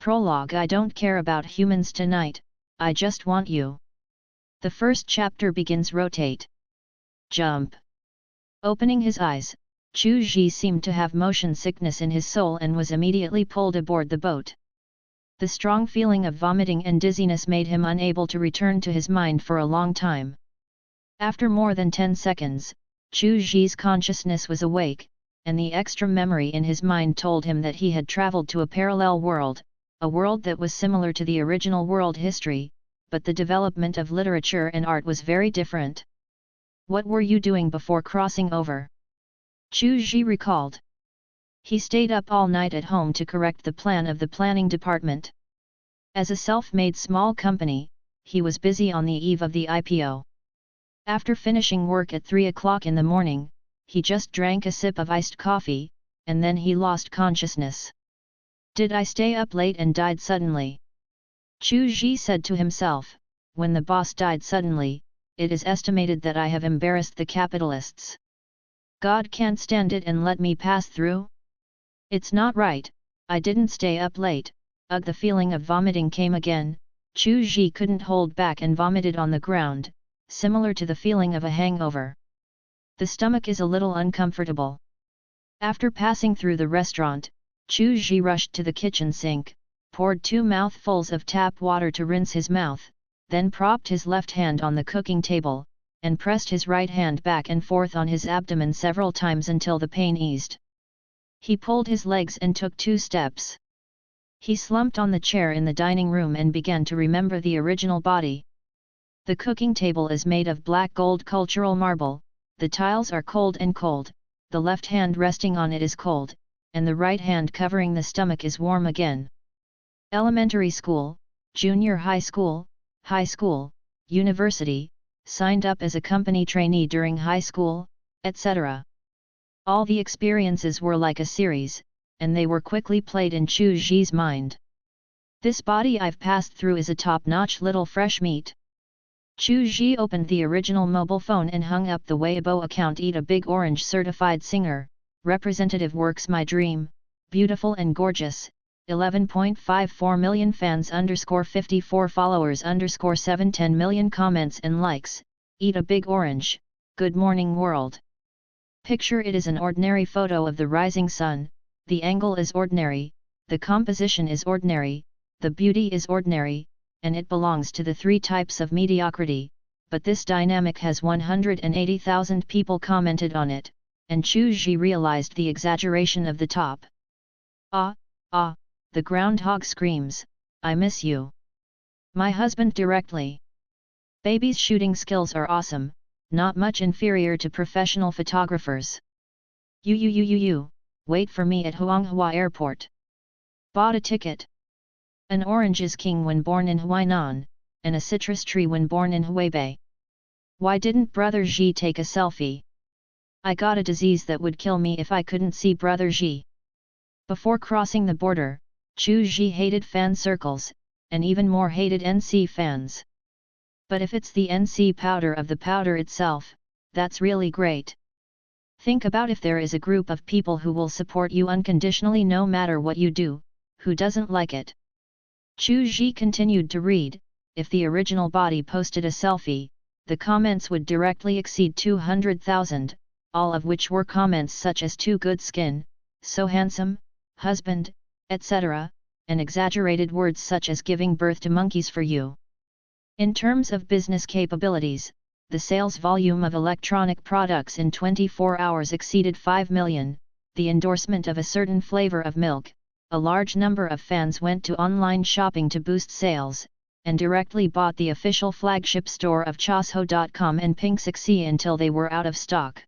Prologue. I don't care about humans tonight, I just want you. The first chapter begins. Rotate. Jump. Opening his eyes, Chu Ji seemed to have motion sickness in his soul and was immediately pulled aboard the boat. The strong feeling of vomiting and dizziness made him unable to return to his mind for a long time. After more than 10 seconds, Chu Ji's consciousness was awake, and the extra memory in his mind told him that he had traveled to a parallel world, a world that was similar to the original world history, but the development of literature and art was very different. What were you doing before crossing over? Chu Ji recalled. He stayed up all night at home to correct the plan of the planning department. As a self-made small company, he was busy on the eve of the IPO. After finishing work at 3 o'clock in the morning, he just drank a sip of iced coffee, and then he lost consciousness. Did I stay up late and died suddenly? Chu Ji said to himself, when the boss died suddenly, it is estimated that I have embarrassed the capitalists. God can't stand it and let me pass through? It's not right, I didn't stay up late. Ugh, the feeling of vomiting came again. Chu Ji couldn't hold back and vomited on the ground, similar to the feeling of a hangover. The stomach is a little uncomfortable. After passing through the restaurant, Chu Ji rushed to the kitchen sink, poured 2 mouthfuls of tap water to rinse his mouth, then propped his left hand on the cooking table, and pressed his right hand back and forth on his abdomen several times until the pain eased. He pulled his legs and took 2 steps. He slumped on the chair in the dining room and began to remember the original body. The cooking table is made of black gold cultural marble, the tiles are cold, the left hand resting on it is cold, and the right hand covering the stomach is warm again. Elementary school, junior high school, university, signed up as a company trainee during high school, etc. All the experiences were like a series, and they were quickly played in Chu Ji's mind. This body I've passed through is a top-notch little fresh meat. Chu Ji opened the original mobile phone and hung up the Weibo account. Eat a Big Orange certified singer, representative works my dream, beautiful and gorgeous, 11.54 million fans _54 followers _7 10 million comments and likes, Eat a Big Orange, good morning world. Picture it is an ordinary photo of the rising sun, the angle is ordinary, the composition is ordinary, the beauty is ordinary, and it belongs to the 3 types of mediocrity, but this dynamic has 180,000 people commented on it, and Chu Ji realized the exaggeration of the top. The groundhog screams, I miss you. My husband directly. Baby's shooting skills are awesome, not much inferior to professional photographers. Wait for me at Huanghua Airport. Bought a ticket. An orange is king when born in Huainan, and a citrus tree when born in Huaibei. Why didn't Brother Xi take a selfie? I got a disease that would kill me if I couldn't see Brother Xi. Before crossing the border, Chu Ji hated fan circles, and even more hated NC fans. But if it's the NC powder of the powder itself, that's really great. Think about if there is a group of people who will support you unconditionally no matter what you do, who doesn't like it? Chu Ji continued to read. If the original body posted a selfie, the comments would directly exceed 200,000, all of which were comments such as too good skin, so handsome, husband, etc., and exaggerated words such as giving birth to monkeys for you. In terms of business capabilities, the sales volume of electronic products in 24 hours exceeded 5 million, the endorsement of a certain flavor of milk, a large number of fans went to online shopping to boost sales, and directly bought the official flagship store of Chosho.com and Pink6e until they were out of stock.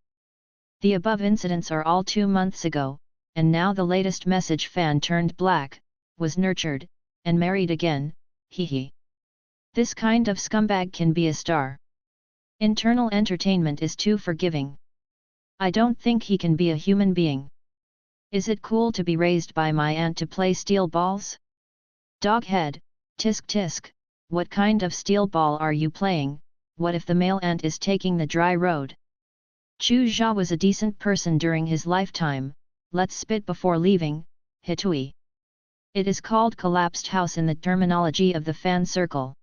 The above incidents are all 2 months ago, and now the latest message fan turned black, was nurtured, and married again, hehe. This kind of scumbag can be a star. Internal entertainment is too forgiving. I don't think he can be a human being. Is it cool to be raised by my aunt to play steel balls? Doghead, tisk tisk, what kind of steel ball are you playing? What if the male ant is taking the dry road? Chu Jia was a decent person during his lifetime, let's spit before leaving, Hitui. It is called collapsed house in the terminology of the fan circle.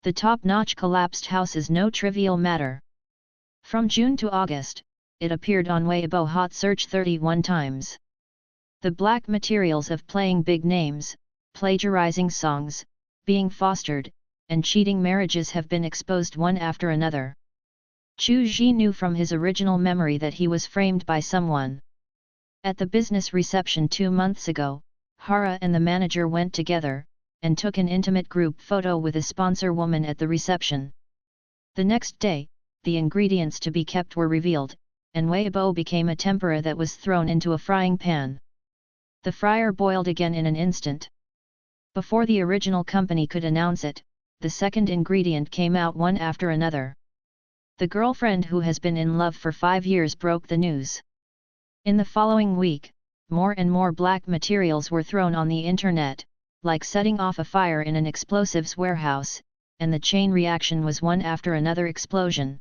The top-notch collapsed house is no trivial matter. From June to August, it appeared on Weibo hot search 31 times. The black materials of playing big names, plagiarizing songs, being fostered, and cheating marriages have been exposed one after another. Chu Ji knew from his original memory that he was framed by someone. At the business reception 2 months ago, Hara and the manager went together, and took an intimate group photo with a sponsor woman at the reception. The next day, the ingredients to be kept were revealed, and Weibo became a tempura that was thrown into a frying pan. The fryer boiled again in an instant. Before the original company could announce it, the second ingredient came out one after another. The girlfriend who has been in love for 5 years broke the news. In the following week, more and more black materials were thrown on the internet, like setting off a fire in an explosives warehouse, and the chain reaction was one after another explosion.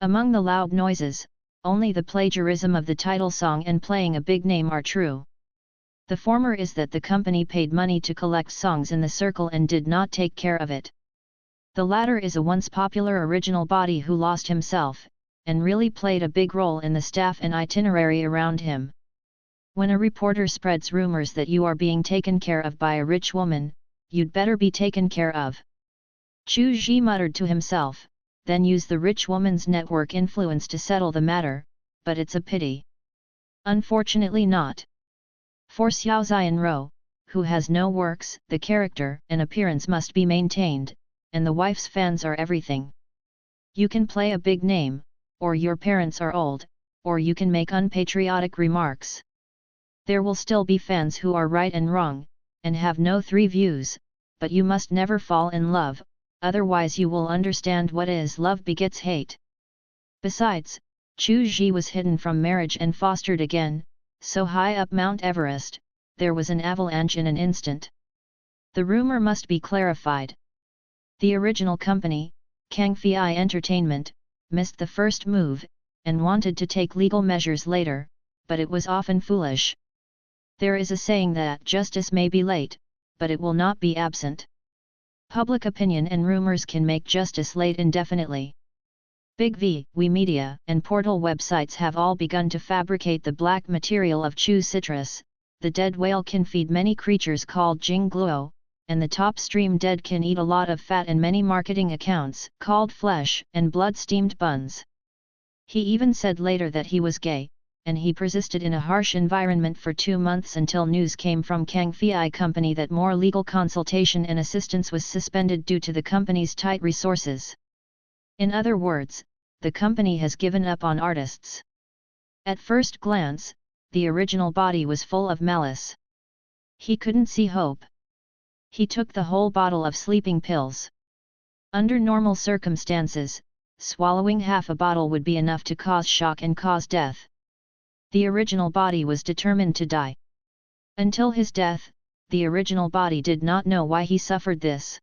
Among the loud noises, only the plagiarism of the title song and playing a big name are true. The former is that the company paid money to collect songs in the circle and did not take care of it. The latter is a once popular original body who lost himself, and really played a big role in the staff and itinerary around him. When a reporter spreads rumors that you are being taken care of by a rich woman, you'd better be taken care of. Chu Ji muttered to himself, then use the rich woman's network influence to settle the matter, but it's a pity. Unfortunately not. For Xiao Xianro, who has no works, the character and appearance must be maintained, and the wife's fans are everything. You can play a big name, or your parents are old, or you can make unpatriotic remarks. There will still be fans who are right and wrong, and have no three views, but you must never fall in love, otherwise you will understand what is love begets hate. Besides, Chu Ji was hidden from marriage and fostered again, so high up Mount Everest, there was an avalanche in an instant. The rumor must be clarified. The original company, Kang Fei Entertainment, missed the first move, and wanted to take legal measures later, but it was often foolish. There is a saying that justice may be late, but it will not be absent. Public opinion and rumors can make justice late indefinitely. Big V, Media, and portal websites have all begun to fabricate the black material of Chu citrus. The dead whale can feed many creatures called Jingluo, and the top stream dead can eat a lot of fat, and many marketing accounts called flesh and blood steamed buns. He even said later that he was gay, and he persisted in a harsh environment for 2 months until news came from Kang Fei Company that more legal consultation and assistance was suspended due to the company's tight resources. In other words, the company has given up on artists. At first glance, the original body was full of malice. He couldn't see hope. He took the whole bottle of sleeping pills. Under normal circumstances, swallowing half a bottle would be enough to cause shock and cause death. The original body was determined to die. Until his death, the original body did not know why he suffered this.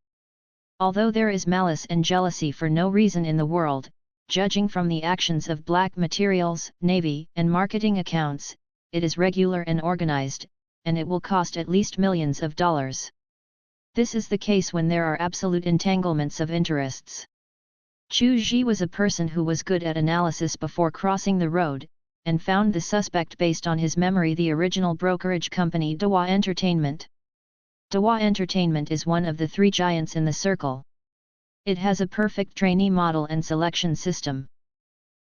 Although there is malice and jealousy for no reason in the world, judging from the actions of black materials, navy, and marketing accounts, it is regular and organized, and it will cost at least millions of dollars. This is the case when there are absolute entanglements of interests. Chu Ji was a person who was good at analysis before crossing the road, and found the suspect based on his memory, the original brokerage company Dahua Entertainment. Dahua Entertainment is one of the 3 giants in the circle. It has a perfect trainee model and selection system.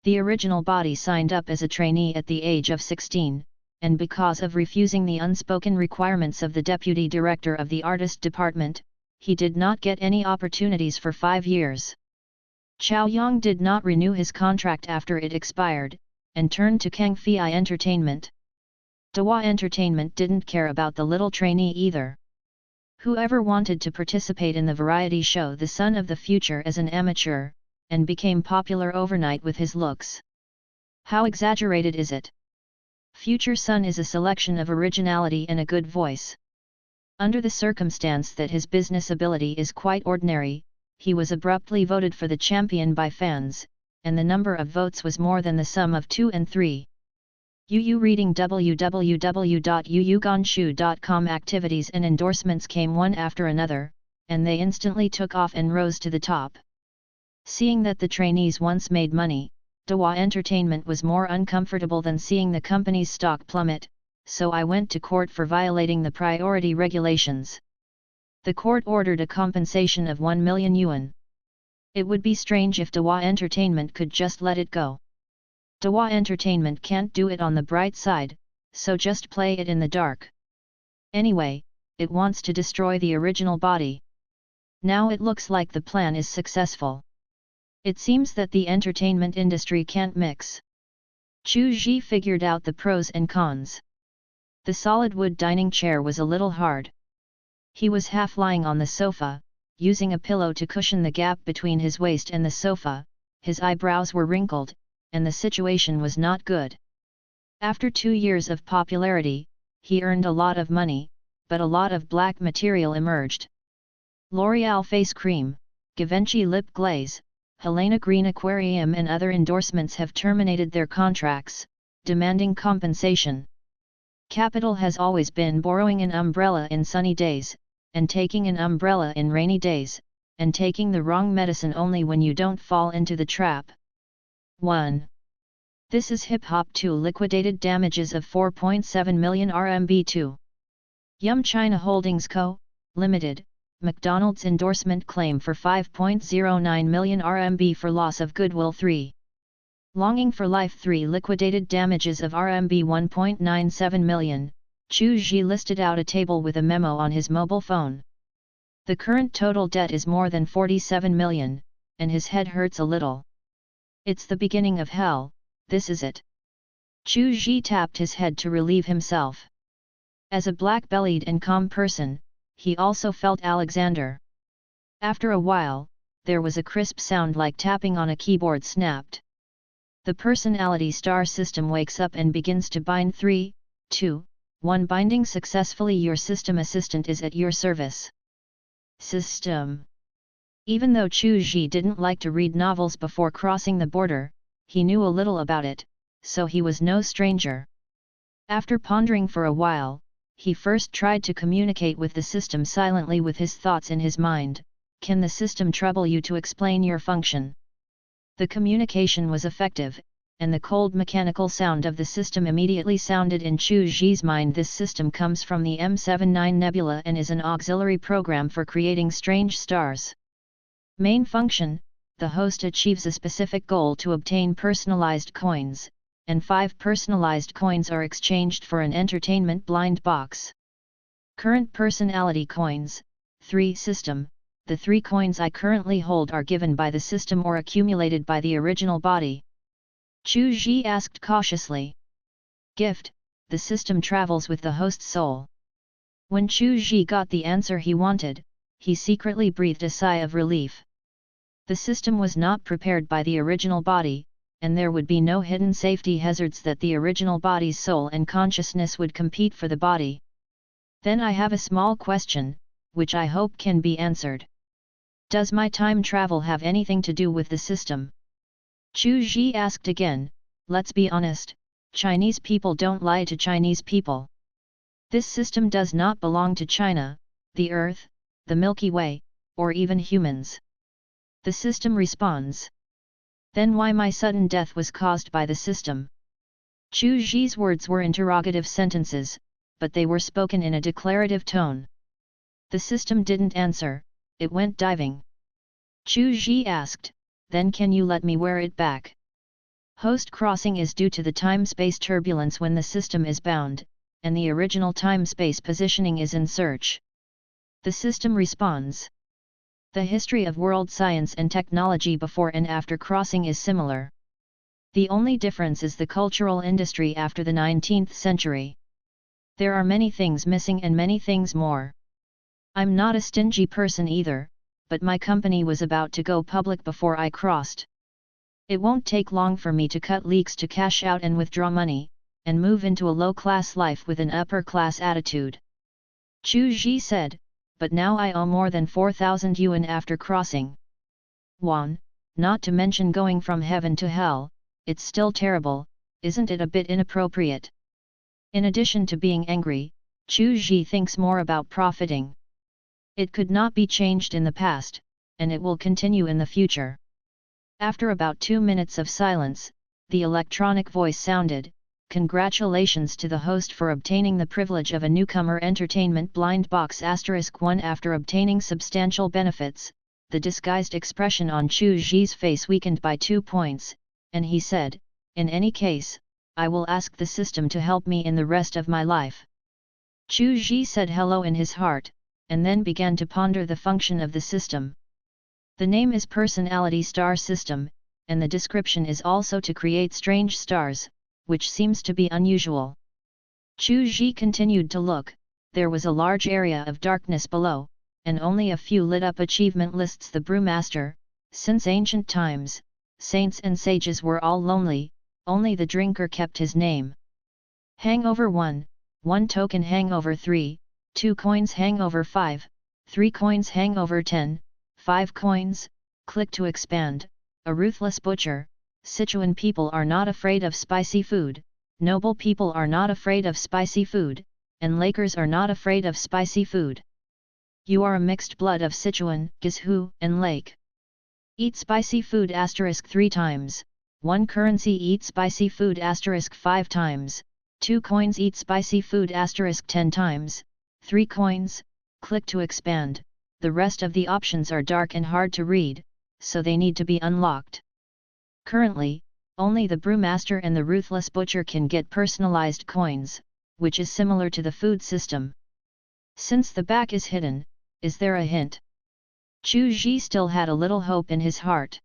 The original body signed up as a trainee at the age of 16, and because of refusing the unspoken requirements of the deputy director of the artist department, he did not get any opportunities for 5 years. Chao Yang did not renew his contract after it expired, and turned to Kang Fei Entertainment. Dahua Entertainment didn't care about the little trainee either. Whoever wanted to participate in the variety show The Son of the Future as an amateur, and became popular overnight with his looks. How exaggerated is it? Future Son is a selection of originality and a good voice. Under the circumstance that his business ability is quite ordinary, he was abruptly voted for the champion by fans, and the number of votes was more than the sum of 2 and 3. UU reading www.uuganshu.com. Activities and endorsements came one after another, and they instantly took off and rose to the top. Seeing that the trainees once made money, Dawa Entertainment was more uncomfortable than seeing the company's stock plummet, so I went to court for violating the priority regulations. The court ordered a compensation of 1 million yuan. It would be strange if Dawa Entertainment could just let it go. Dawa Entertainment can't do it on the bright side, so just play it in the dark. Anyway, it wants to destroy the original body. Now it looks like the plan is successful. It seems that the entertainment industry can't mix. Chu Ji figured out the pros and cons. The solid wood dining chair was a little hard. He was half lying on the sofa, using a pillow to cushion the gap between his waist and the sofa. His eyebrows were wrinkled, and the situation was not good. After 2 years of popularity, he earned a lot of money, but a lot of black material emerged. L'Oreal face cream, Givenchy lip glaze, Helena Green Aquarium and other endorsements have terminated their contracts, demanding compensation. Capital has always been borrowing an umbrella in sunny days, and taking an umbrella in rainy days, and taking the wrong medicine only when you don't fall into the trap. 1. This is Hip Hop 2 liquidated damages of 4.7 million RMB. 2. Yum China Holdings Co., Limited, McDonald's endorsement claim for 5.09 million RMB for loss of goodwill. 3. Longing for Life 3 liquidated damages of RMB 1.97 million. Chu Ji listed out a table with a memo on his mobile phone. The current total debt is more than 47 million, and his head hurts a little. It's the beginning of hell, this is it. Chu Ji tapped his head to relieve himself. As a black-bellied and calm person, he also felt Alexander. After a while, there was a crisp sound like tapping on a keyboard snapped. The personality star system wakes up and begins to bind. 3, 2, 1 binding successfully. Your system assistant is at your service. System. Even though Chu Ji didn't like to read novels before crossing the border, he knew a little about it, so he was no stranger. After pondering for a while, he first tried to communicate with the system silently with his thoughts in his mind. Can the system trouble you to explain your function? The communication was effective, and the cold mechanical sound of the system immediately sounded in Chu Ji's mind. This system comes from the M79 Nebula and is an auxiliary program for creating strange stars. Main function: the host achieves a specific goal to obtain personalized coins, and 5 personalized coins are exchanged for an entertainment blind box. Current personality coins, 3 system. The 3 coins I currently hold are given by the system or accumulated by the original body. Chu Ji asked cautiously. Gift: the system travels with the host's soul. When Chu Ji got the answer he wanted, he secretly breathed a sigh of relief. The system was not prepared by the original body, and there would be no hidden safety hazards that the original body's soul and consciousness would compete for the body. Then I have a small question, which I hope can be answered. Does my time travel have anything to do with the system? Chu Ji asked again. Let's be honest, Chinese people don't lie to Chinese people. This system does not belong to China, the Earth, the Milky Way, or even humans. The system responds. Then why my sudden death was caused by the system? Chu Ji's words were interrogative sentences, but they were spoken in a declarative tone. The system didn't answer, it went diving. Chu Ji asked, then can you let me wear it back? Host crossing is due to the time-space turbulence when the system is bound, and the original time-space positioning is in search. The system responds. The history of world science and technology before and after crossing is similar. The only difference is the cultural industry after the 19th century. There are many things missing and many things more. I'm not a stingy person either, but my company was about to go public before I crossed. It won't take long for me to cut leaks to cash out and withdraw money, and move into a low-class life with an upper-class attitude. Chu Ji said, but now I owe more than 4,000 yuan after crossing. 1. Not to mention going from heaven to hell, it's still terrible, isn't it a bit inappropriate? In addition to being angry, Chu Ji thinks more about profiting. It could not be changed in the past, and it will continue in the future. After about 2 minutes of silence, the electronic voice sounded, "Congratulations to the host for obtaining the privilege of a newcomer entertainment blind box *1 after obtaining substantial benefits." The disguised expression on Chu Ji's face weakened by 2 points, and he said, "In any case, I will ask the system to help me in the rest of my life." Chu Ji said hello in his heart, and then began to ponder the function of the system. The name is Personality Star System, and the description is also to create strange stars, which seems to be unusual. Chu Ji continued to look. There was a large area of darkness below, and only a few lit up achievement lists. The Brewmaster, since ancient times, saints and sages were all lonely, only the drinker kept his name. Hangover 1, 1 token. Hangover 3, 2 coins. Hangover 5, 3 coins. Hangover 10, 5 coins. Click to expand. A ruthless butcher. Sichuan people are not afraid of spicy food, noble people are not afraid of spicy food, and Lakers are not afraid of spicy food. You are a mixed blood of Sichuan, Guizhou, and Lake. Eat spicy food * 3 times, 1 currency. Eat spicy food * 5 times, 2 coins. Eat spicy food * 10 times, 3 coins. Click to expand. The rest of the options are dark and hard to read, so they need to be unlocked. Currently, only the Brewmaster and the Ruthless Butcher can get personalized coins, which is similar to the food system. Since the back is hidden, is there a hint? Chu Ji still had a little hope in his heart.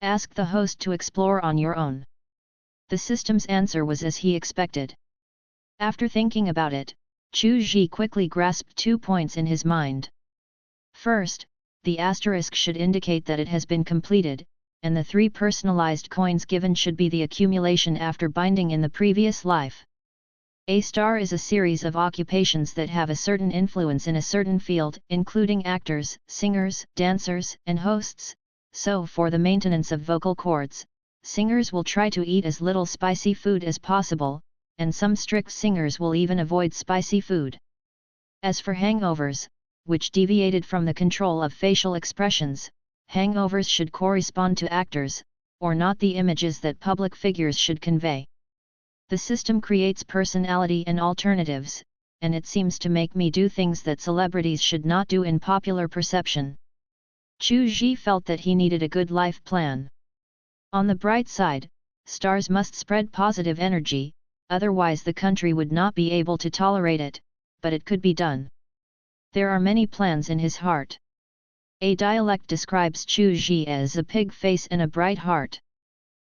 Ask the host to explore on your own. The system's answer was as he expected. After thinking about it, Chu Ji quickly grasped 2 points in his mind. First, the asterisk should indicate that it has been completed, and the 3 personalized coins given should be the accumulation after binding in the previous life. A star is a series of occupations that have a certain influence in a certain field, including actors, singers, dancers, and hosts. So for the maintenance of vocal cords, singers will try to eat as little spicy food as possible, and some strict singers will even avoid spicy food. As for hangovers, which deviated from the control of facial expressions, hangovers should correspond to actors, or not the images that public figures should convey. The system creates personality and alternatives, and it seems to make me do things that celebrities should not do in popular perception. Chu Ji felt that he needed a good life plan. On the bright side, stars must spread positive energy, otherwise the country would not be able to tolerate it, but it could be done. There are many plans in his heart. A dialect describes Chu Ji as a pig face and a bright heart.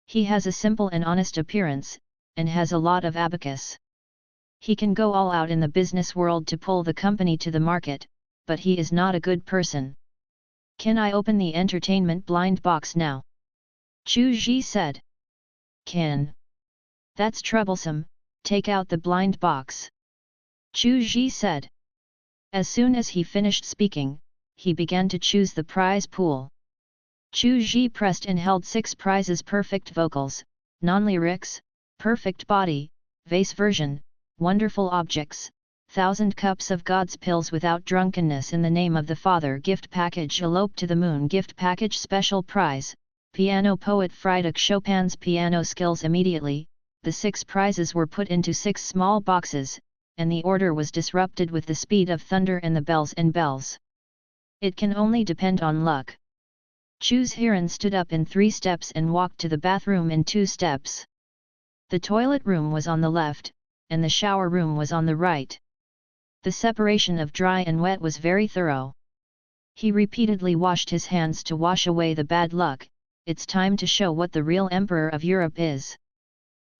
He has a simple and honest appearance, and has a lot of abacus. He can go all out in the business world to pull the company to the market, but he is not a good person. Can I open the entertainment blind box now? Chu Ji said. Can. That's troublesome, take out the blind box. Chu Ji said. As soon as he finished speaking, he began to choose the prize pool. Chu Ji pressed and held 6 prizes: perfect vocals, non-lyrics, perfect body, vase version, wonderful objects, 1000 cups of God's pills without drunkenness in the name of the Father gift package, elope to the moon gift package, special prize, piano poet Friedrich Chopin's piano skills. Immediately, the 6 prizes were put into 6 small boxes, and the order was disrupted with the speed of thunder and the bells and bells. It can only depend on luck. Chu's Hiran stood up in 3 steps and walked to the bathroom in 2 steps. The toilet room was on the left, and the shower room was on the right. The separation of dry and wet was very thorough. He repeatedly washed his hands to wash away the bad luck. It's time to show what the real Emperor of Europe is.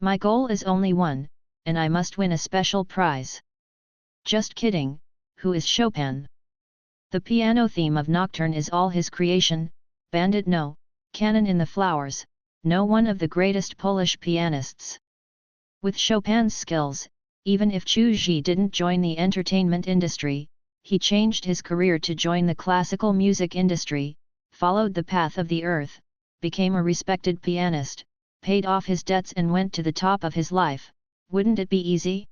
My goal is only one, and I must win a special prize. Just kidding, who is Chopin? The piano theme of Nocturne is all his creation. Bandit no, Canon in the Flowers, no one of the greatest Polish pianists. With Chopin's skills, even if Chu Ji didn't join the entertainment industry, he changed his career to join the classical music industry, followed the path of the earth, became a respected pianist, paid off his debts and went to the top of his life. Wouldn't it be easy?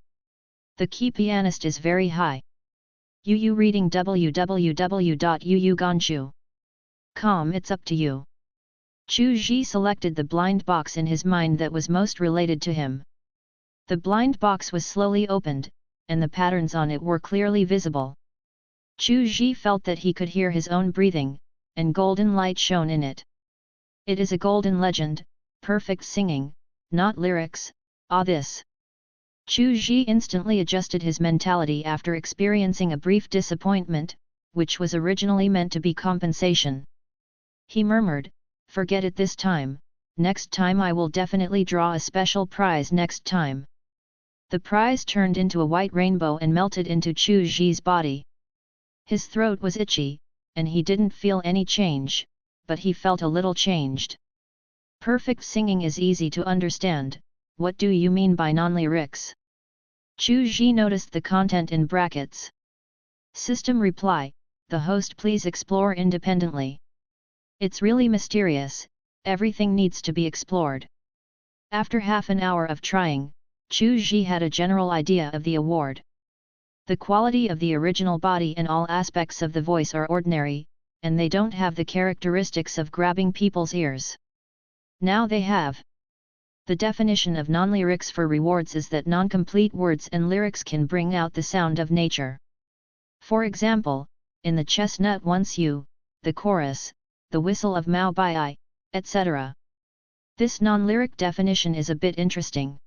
The key pianist is very high. Yu reading www.yuyuganshu.com. It's up to you. Chu Ji selected the blind box in his mind that was most related to him. The blind box was slowly opened, and the patterns on it were clearly visible. Chu Ji felt that he could hear his own breathing, and golden light shone in it. It is a golden legend, perfect singing, not lyrics, this. Chu Ji instantly adjusted his mentality after experiencing a brief disappointment, which was originally meant to be compensation. He murmured, "Forget it this time, next time I will definitely draw a special prize next time." The prize turned into a white rainbow and melted into Chu Ji's body. His throat was itchy, and he didn't feel any change, but he felt a little changed. Perfect singing is easy to understand. What do you mean by non-lyrics? Chu Ji noticed the content in brackets. System reply, the host please explore independently. It's really mysterious, everything needs to be explored. After half an hour of trying, Chu Ji had a general idea of the award. The quality of the original body and all aspects of the voice are ordinary, and they don't have the characteristics of grabbing people's ears. Now they have. The definition of non-lyrics for rewards is that non-complete words and lyrics can bring out the sound of nature. For example, in the chestnut once you, the chorus, the whistle of Mao Bai I, etc. This non-lyric definition is a bit interesting.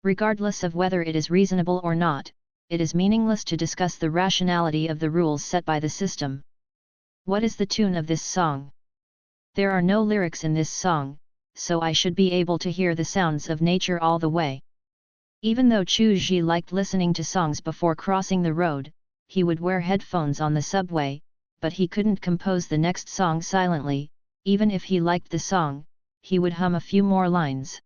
Regardless of whether it is reasonable or not, it is meaningless to discuss the rationality of the rules set by the system. What is the tune of this song? There are no lyrics in this song, so I should be able to hear the sounds of nature all the way. Even though Chu Ji liked listening to songs before crossing the road, he would wear headphones on the subway, but he couldn't compose the next song silently. Even if he liked the song, he would hum a few more lines.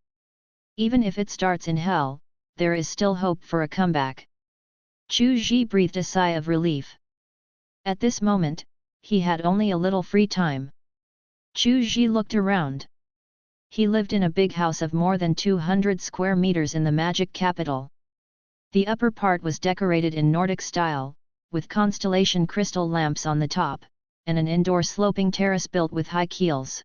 Even if it starts in hell, there is still hope for a comeback. Chu Ji breathed a sigh of relief. At this moment, he had only a little free time. Chu Ji looked around. He lived in a big house of more than 200 square meters in the magic capital. The upper part was decorated in Nordic style, with constellation crystal lamps on the top, and an indoor sloping terrace built with high keels.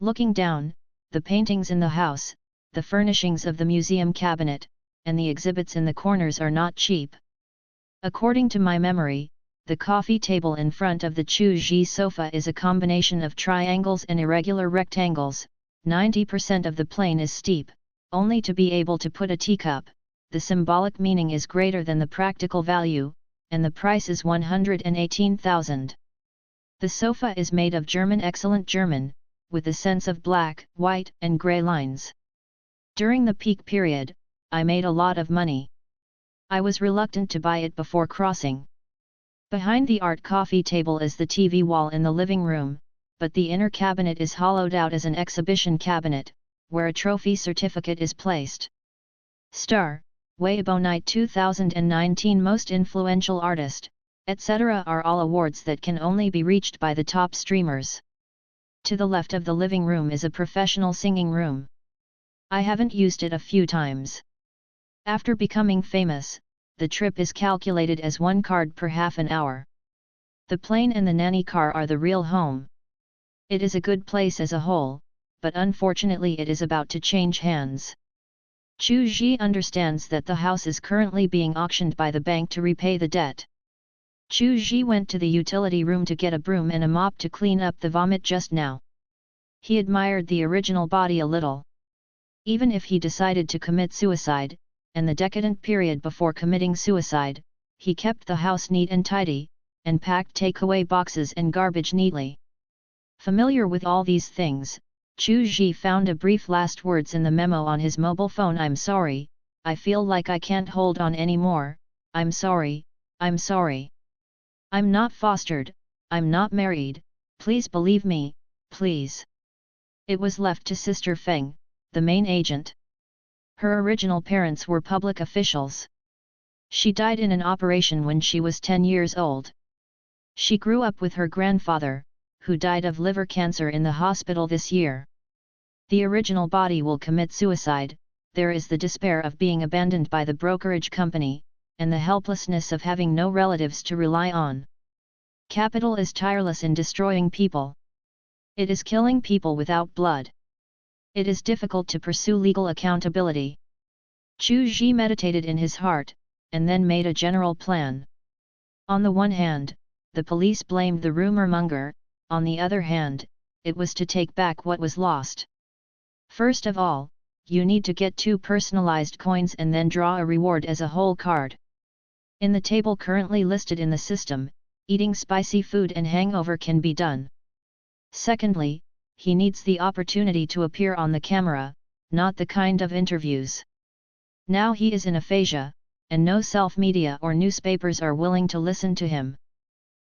Looking down, the paintings in the house, the furnishings of the museum cabinet, and the exhibits in the corners are not cheap. According to my memory, the coffee table in front of the Chu Ji sofa is a combination of triangles and irregular rectangles. 90% of the plane is steep, only to be able to put a teacup. The symbolic meaning is greater than the practical value, and the price is 118,000. The sofa is made of excellent German, with a sense of black, white, and grey lines. During the peak period, I made a lot of money. I was reluctant to buy it before crossing. Behind the art coffee table is the TV wall in the living room, but the inner cabinet is hollowed out as an exhibition cabinet, where a trophy certificate is placed. Star, Weibo Night 2019 Most Influential Artist, etc. are all awards that can only be reached by the top streamers. To the left of the living room is a professional singing room. I haven't used it a few times. After becoming famous, the trip is calculated as 1 card per half an hour. The plane and the nanny car are the real home. It is a good place as a whole, but unfortunately it is about to change hands. Chu Ji understands that the house is currently being auctioned by the bank to repay the debt. Chu Ji went to the utility room to get a broom and a mop to clean up the vomit just now. He admired the original body a little. Even if he decided to commit suicide, and the decadent period before committing suicide, he kept the house neat and tidy, and packed takeaway boxes and garbage neatly. Familiar with all these things, Chu Ji found a brief last words in the memo on his mobile phone. I'm sorry, I feel like I can't hold on anymore, I'm sorry, I'm sorry. I'm not fostered, I'm not married, please believe me, please. It was left to Sister Feng, the main agent. Her original parents were public officials. She died in an operation when she was 10 years old. She grew up with her grandfather, who died of liver cancer in the hospital this year. The original body will commit suicide. There is the despair of being abandoned by the brokerage company, and the helplessness of having no relatives to rely on. Capital is tireless in destroying people. It is killing people without blood. It is difficult to pursue legal accountability. Chu Ji meditated in his heart, and then made a general plan. On the one hand, the police blamed the rumor monger, on the other hand, it was to take back what was lost. First of all, you need to get 2 personalized coins and then draw a reward as a whole card. In the table currently listed in the system, eating spicy food and hangover can be done. Secondly, he needs the opportunity to appear on the camera, not the kind of interviews. Now he is in aphasia, and no self-media or newspapers are willing to listen to him.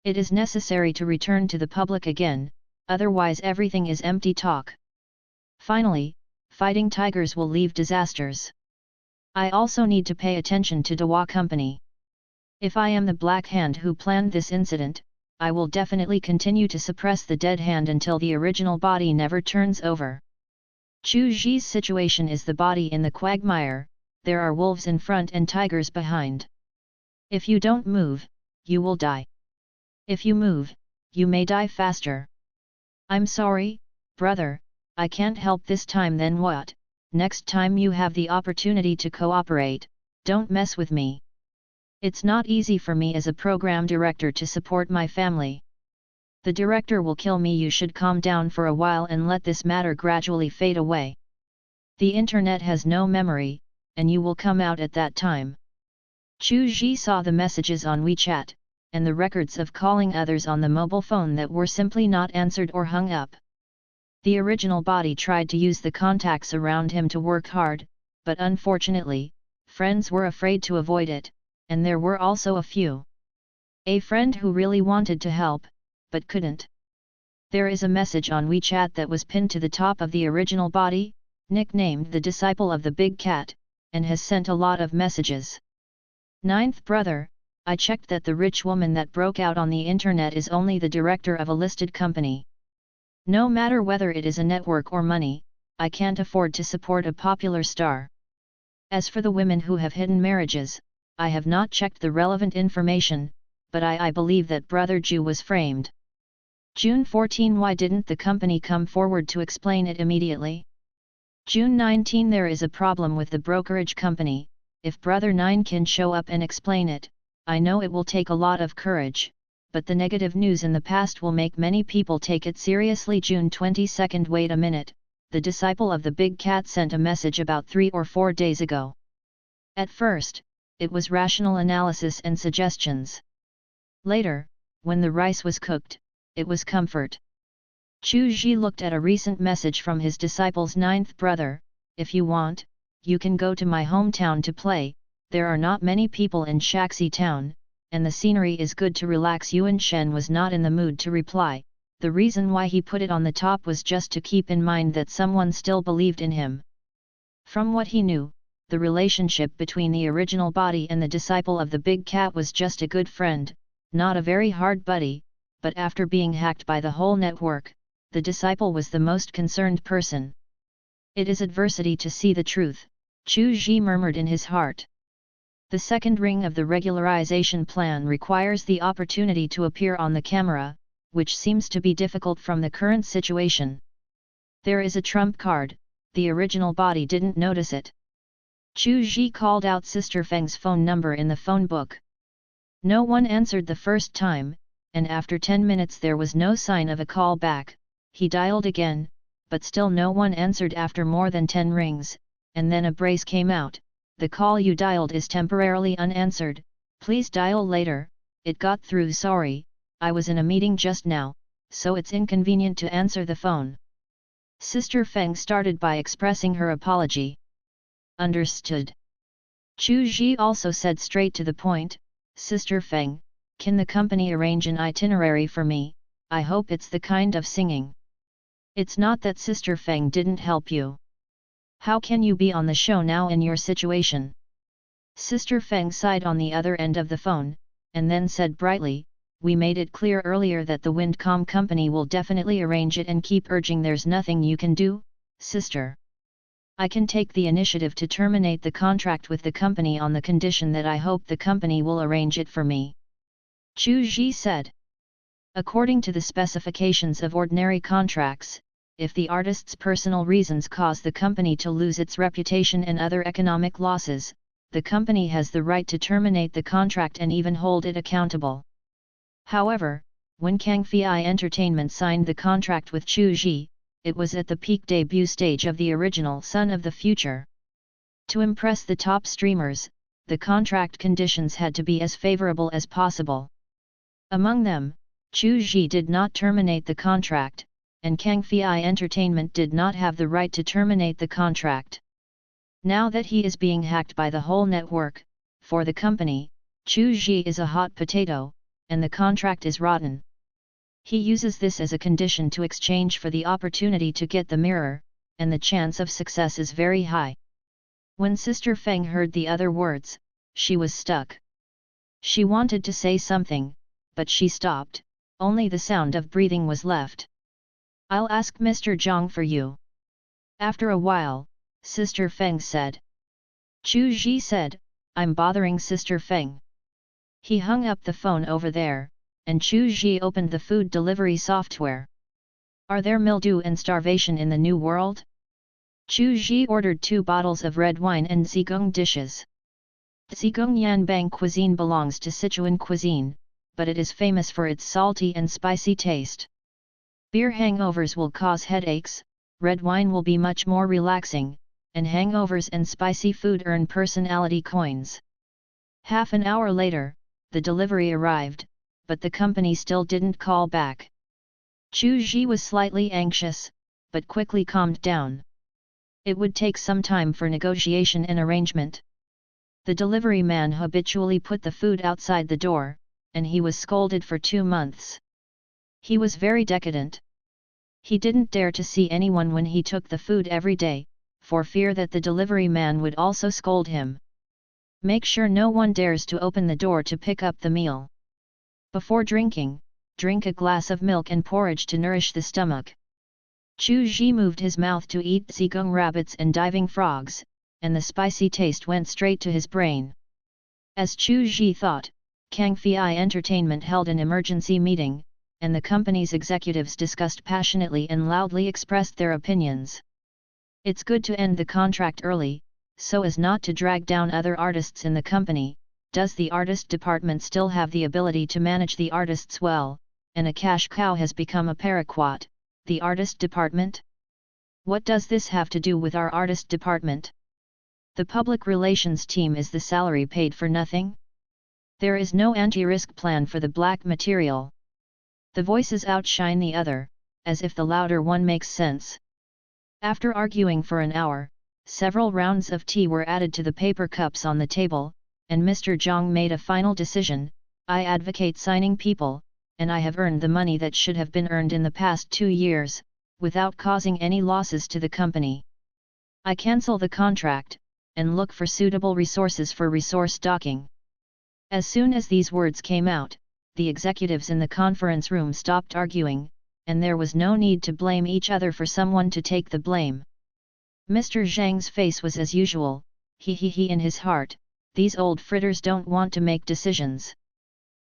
It is necessary to return to the public again, otherwise everything is empty talk. Finally, fighting tigers will leave disasters. I also need to pay attention to Dawa Company. If I am the Black Hand who planned this incident, I will definitely continue to suppress the dead hand until the original body never turns over. Chu Ji's situation is the body in the quagmire. There are wolves in front and tigers behind. If you don't move, you will die. If you move, you may die faster. I'm sorry, brother, I can't help this time. Then what? Next time you have the opportunity to cooperate, don't mess with me. It's not easy for me as a program director to support my family. The director will kill me. You should calm down for a while and let this matter gradually fade away. The internet has no memory, and you will come out at that time. Chu Ji saw the messages on WeChat, and the records of calling others on the mobile phone that were simply not answered or hung up. The original body tried to use the contacts around him to work hard, but unfortunately, friends were afraid to avoid it, and there were also a few. A friend who really wanted to help, but couldn't. There is a message on WeChat that was pinned to the top of the original body, nicknamed the Disciple of the Big Cat, and has sent a lot of messages. 9th brother, I checked that the rich woman that broke out on the internet is only the director of a listed company. No matter whether it is a network or money, I can't afford to support a popular star. As for the women who have hidden marriages, I have not checked the relevant information, but I believe that Brother Ju was framed. June 14. Why didn't the company come forward to explain it immediately? June 19. There is a problem with the brokerage company. If Brother 9 can show up and explain it, I know it will take a lot of courage, but the negative news in the past will make many people take it seriously. June 22. Wait a minute, the Disciple of the Big Cat sent a message about 3 or 4 days ago. At first, it was rational analysis and suggestions. Later, when the rice was cooked, it was comfort. Chu Ji looked at a recent message from his disciple's 9th brother. If you want, you can go to my hometown to play. There are not many people in Shaxi town, and the scenery is good to relax. Yuan Shen was not in the mood to reply. The reason why he put it on the top was just to keep in mind that someone still believed in him. From what he knew, the relationship between the original body and the Disciple of the Big Cat was just a good friend, not a very hard buddy, but after being hacked by the whole network, the Disciple was the most concerned person. It is adversity to see the truth, Chu Ji murmured in his heart. The second ring of the regularization plan requires the opportunity to appear on the camera, which seems to be difficult from the current situation. There is a trump card, the original body didn't notice it. Chu Ji called out Sister Feng's phone number in the phone book. No one answered the first time, and after 10 minutes there was no sign of a call back. He dialed again, but still no one answered after more than 10 rings, and then a brace came out. The call you dialed is temporarily unanswered, please dial later. It got through. Sorry, I was in a meeting just now, so it's inconvenient to answer the phone. Sister Feng started by expressing her apology. Understood. Chu Ji also said straight to the point, Sister Feng, can the company arrange an itinerary for me? I hope it's the kind of singing. It's not that Sister Feng didn't help you. How can you be on the show now in your situation? Sister Feng sighed on the other end of the phone, and then said brightly, we made it clear earlier that the Windcom company will definitely arrange it and keep urging there's nothing you can do, sister. I can take the initiative to terminate the contract with the company on the condition that I hope the company will arrange it for me. Chu Ji said. According to the specifications of ordinary contracts, if the artist's personal reasons cause the company to lose its reputation and other economic losses, the company has the right to terminate the contract and even hold it accountable. However, when Kang Fei Entertainment signed the contract with Chu Ji, it was at the peak debut stage of the original Son of the Future. To impress the top streamers, the contract conditions had to be as favorable as possible. Among them, Chu Ji did not terminate the contract, and Kang Fei Entertainment did not have the right to terminate the contract. Now that he is being hacked by the whole network, for the company, Chu Ji is a hot potato, and the contract is rotten. He uses this as a condition to exchange for the opportunity to get the mirror, and the chance of success is very high. When Sister Feng heard the other words, she was stuck. She wanted to say something, but she stopped, only the sound of breathing was left. I'll ask Mr. Zhang for you. After a while, Sister Feng said. Chu Ji said, I'm bothering Sister Feng. He hung up the phone over there, and Chu Ji opened the food delivery software. Are there mildew and starvation in the new world? Chu Ji ordered 2 bottles of red wine and Zigong dishes. Zigong Yanbang cuisine belongs to Sichuan cuisine, but it is famous for its salty and spicy taste. Beer hangovers will cause headaches, red wine will be much more relaxing, and hangovers and spicy food earn personality coins. Half an hour later, the delivery arrived, but the company still didn't call back. Chu Ji was slightly anxious, but quickly calmed down. It would take some time for negotiation and arrangement. The delivery man habitually put the food outside the door, and he was scolded for 2 months. He was very decadent. He didn't dare to see anyone when he took the food every day, for fear that the delivery man would also scold him. Make sure no one dares to open the door to pick up the meal. Before drinking, drink a glass of milk and porridge to nourish the stomach. Chu Ji moved his mouth to eat zigong rabbits and diving frogs, and the spicy taste went straight to his brain. As Chu Ji thought, Kang Fei Entertainment held an emergency meeting, and the company's executives discussed passionately and loudly expressed their opinions. It's good to end the contract early, so as not to drag down other artists in the company. Does the artist department still have the ability to manage the artists well, and a cash cow has become a paraquat, the artist department? What does this have to do with our artist department? The public relations team is the salary paid for nothing? There is no anti-risk plan for the black material. The voices outshine the other, as if the louder one makes sense. After arguing for an hour, several rounds of tea were added to the paper cups on the table, and Mr. Zhang made a final decision. I advocate signing people, and I have earned the money that should have been earned in the past 2 years, without causing any losses to the company. I cancel the contract, and look for suitable resources for resource docking. As soon as these words came out, the executives in the conference room stopped arguing, and there was no need to blame each other for someone to take the blame. Mr. Zhang's face was as usual, he in his heart, these old fritters don't want to make decisions.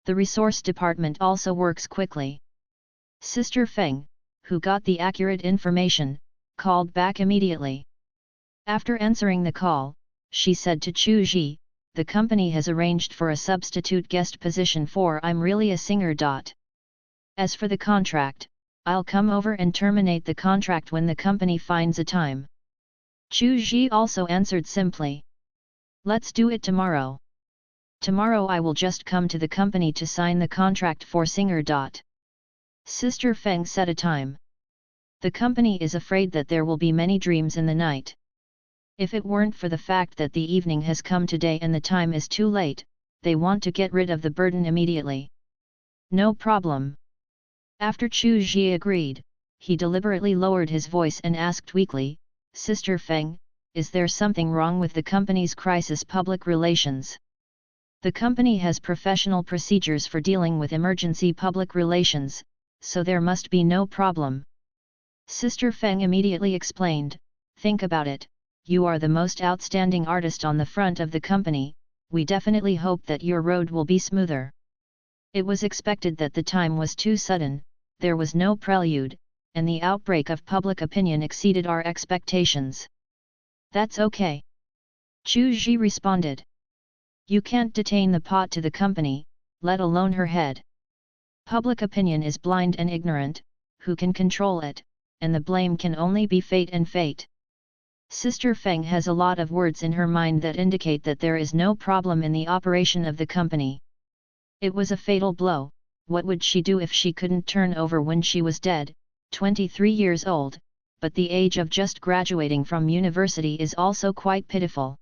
The resource department also works quickly. Sister Feng, who got the accurate information, called back immediately. After answering the call, she said to Chu Ji, the company has arranged for a substitute guest position for I'm really a singer. As for the contract, I'll come over and terminate the contract when the company finds a time. Chu Ji also answered simply. Let's do it tomorrow. Tomorrow I will just come to the company to sign the contract for singer. Sister Feng set a time. The company is afraid that there will be many dreams in the night. If it weren't for the fact that the evening has come today and the time is too late, they want to get rid of the burden immediately. No problem. After Chu Ji agreed, he deliberately lowered his voice and asked weakly, Sister Feng, is there something wrong with the company's crisis public relations? The company has professional procedures for dealing with emergency public relations, so there must be no problem. Sister Feng immediately explained, think about it, you are the most outstanding artist on the front of the company, we definitely hope that your road will be smoother. It was expected that the time was too sudden, there was no prelude, and the outbreak of public opinion exceeded our expectations. That's okay. Chu Ji responded. You can't detain the pot to the company, let alone her head. Public opinion is blind and ignorant, who can control it, and the blame can only be fate and fate. Sister Feng has a lot of words in her mind that indicate that there is no problem in the operation of the company. It was a fatal blow, what would she do if she couldn't turn over when she was dead, 23 years old, but the age of just graduating from university is also quite pitiful.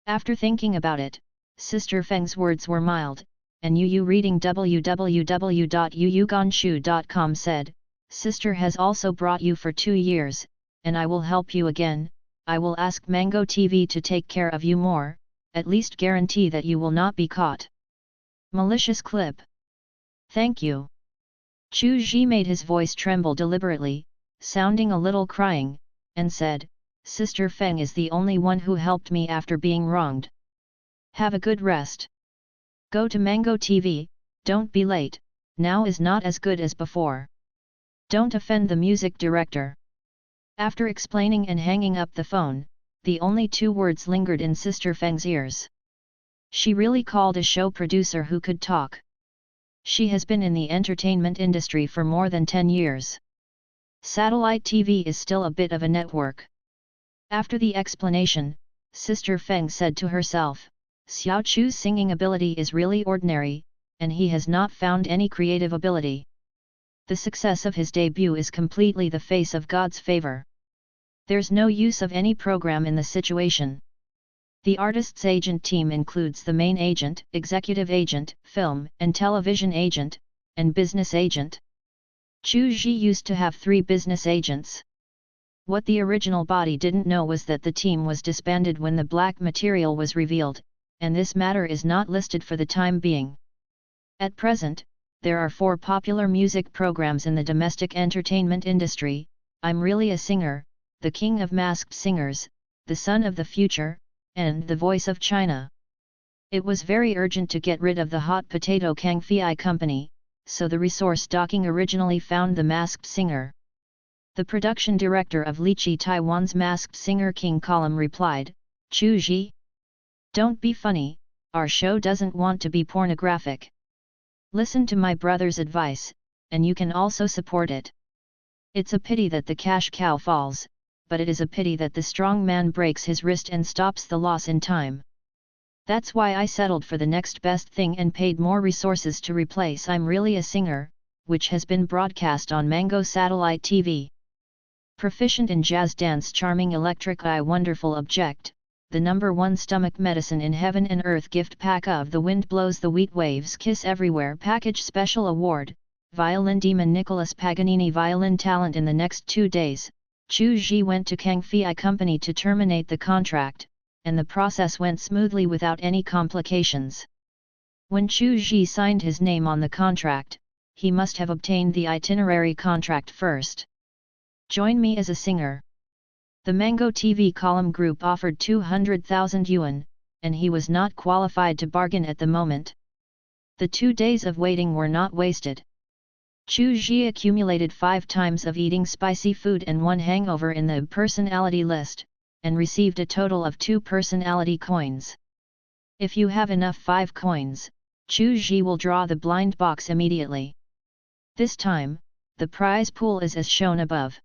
After thinking about it, Sister Feng's words were mild, and Yu reading www.yuyuganshu.com said, Sister has also brought you for 2 years, and I will help you again, I will ask Mango TV to take care of you more, at least guarantee that you will not be caught. Malicious clip. Thank you. Chu Ji made his voice tremble deliberately, sounding a little crying, and said, Sister Feng is the only one who helped me after being wronged. Have a good rest. Go to Mango TV, don't be late, now is not as good as before. Don't offend the music director. After explaining and hanging up the phone, the only 2 words lingered in Sister Feng's ears. She really called a show producer who could talk. She has been in the entertainment industry for more than 10 years. Satellite TV is still a bit of a network. After the explanation, Sister Feng said to herself, Xiao Chu's singing ability is really ordinary, and he has not found any creative ability. The success of his debut is completely the face of God's favor. There's no use of any program in the situation. The artist's agent team includes the main agent, executive agent, film and television agent, and business agent. Chu Ji used to have 3 business agents. What the original body didn't know was that the team was disbanded when the black material was revealed, and this matter is not listed for the time being. At present, there are 4 popular music programs in the domestic entertainment industry, I'm Really a Singer, The King of Masked Singers, The Son of the Future, and The Voice of China. It was very urgent to get rid of the hot potato Kang Fei company, so the resource docking originally found The Masked Singer. The production director of Lichi Taiwan's Masked Singer King column replied, Chu Ji, don't be funny, our show doesn't want to be pornographic. Listen to my brother's advice, and you can also support it. It's a pity that the cash cow falls, but it is a pity that the strong man breaks his wrist and stops the loss in time. That's why I settled for the next best thing and paid more resources to replace I'm Really a Singer, which has been broadcast on Mango Satellite TV. Proficient in jazz dance, charming electric eye, wonderful object, the #1 stomach medicine in heaven and earth, gift pack of The Wind Blows the Wheat Waves, Kiss Everywhere package, special award, violin demon Nicholas Paganini, violin talent. In the next 2 days, Chu Ji went to Kang Fei company to terminate the contract, and the process went smoothly without any complications. When Chu Ji signed his name on the contract, he must have obtained the itinerary contract first. Join me as a singer. The Mango TV column group offered 200,000 yuan, and he was not qualified to bargain at the moment. The 2 days of waiting were not wasted. Chu Ji accumulated 5 times of eating spicy food and 1 hangover in the personality list, and received a total of 2 personality coins. If you have enough 5 coins, Chu Ji will draw the blind box immediately. This time, the prize pool is as shown above.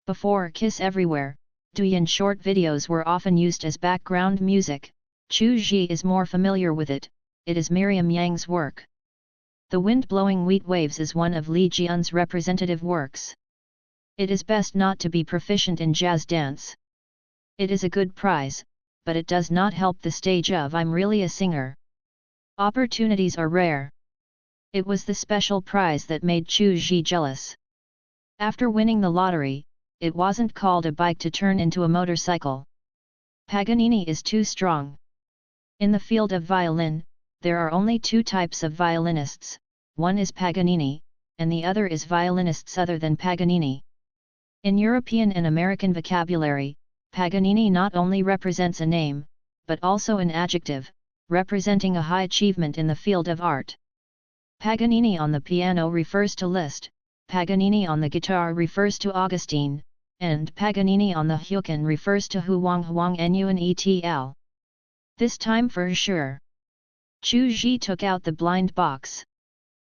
Before Kiss Everywhere, Douyin short videos were often used as background music. Chu Ji is more familiar with it, it is Miriam Yang's work. The Wind Blowing Wheat Waves is one of Li Jian's representative works. It is best not to be proficient in jazz dance. It is a good prize, but it does not help the stage of I'm Really a Singer. Opportunities are rare. It was the special prize that made Chu Ji jealous. After winning the lottery, it wasn't called a bike to turn into a motorcycle. Paganini is too strong. In the field of violin, there are only 2 types of violinists, one is Paganini, and the other is violinists other than Paganini. In European and American vocabulary, Paganini not only represents a name, but also an adjective, representing a high achievement in the field of art. Paganini on the piano refers to Liszt, Paganini on the guitar refers to Augustine, and Paganini on the huqin refers to Huang Nuan etl. This time for sure. Chu Ji took out the blind box.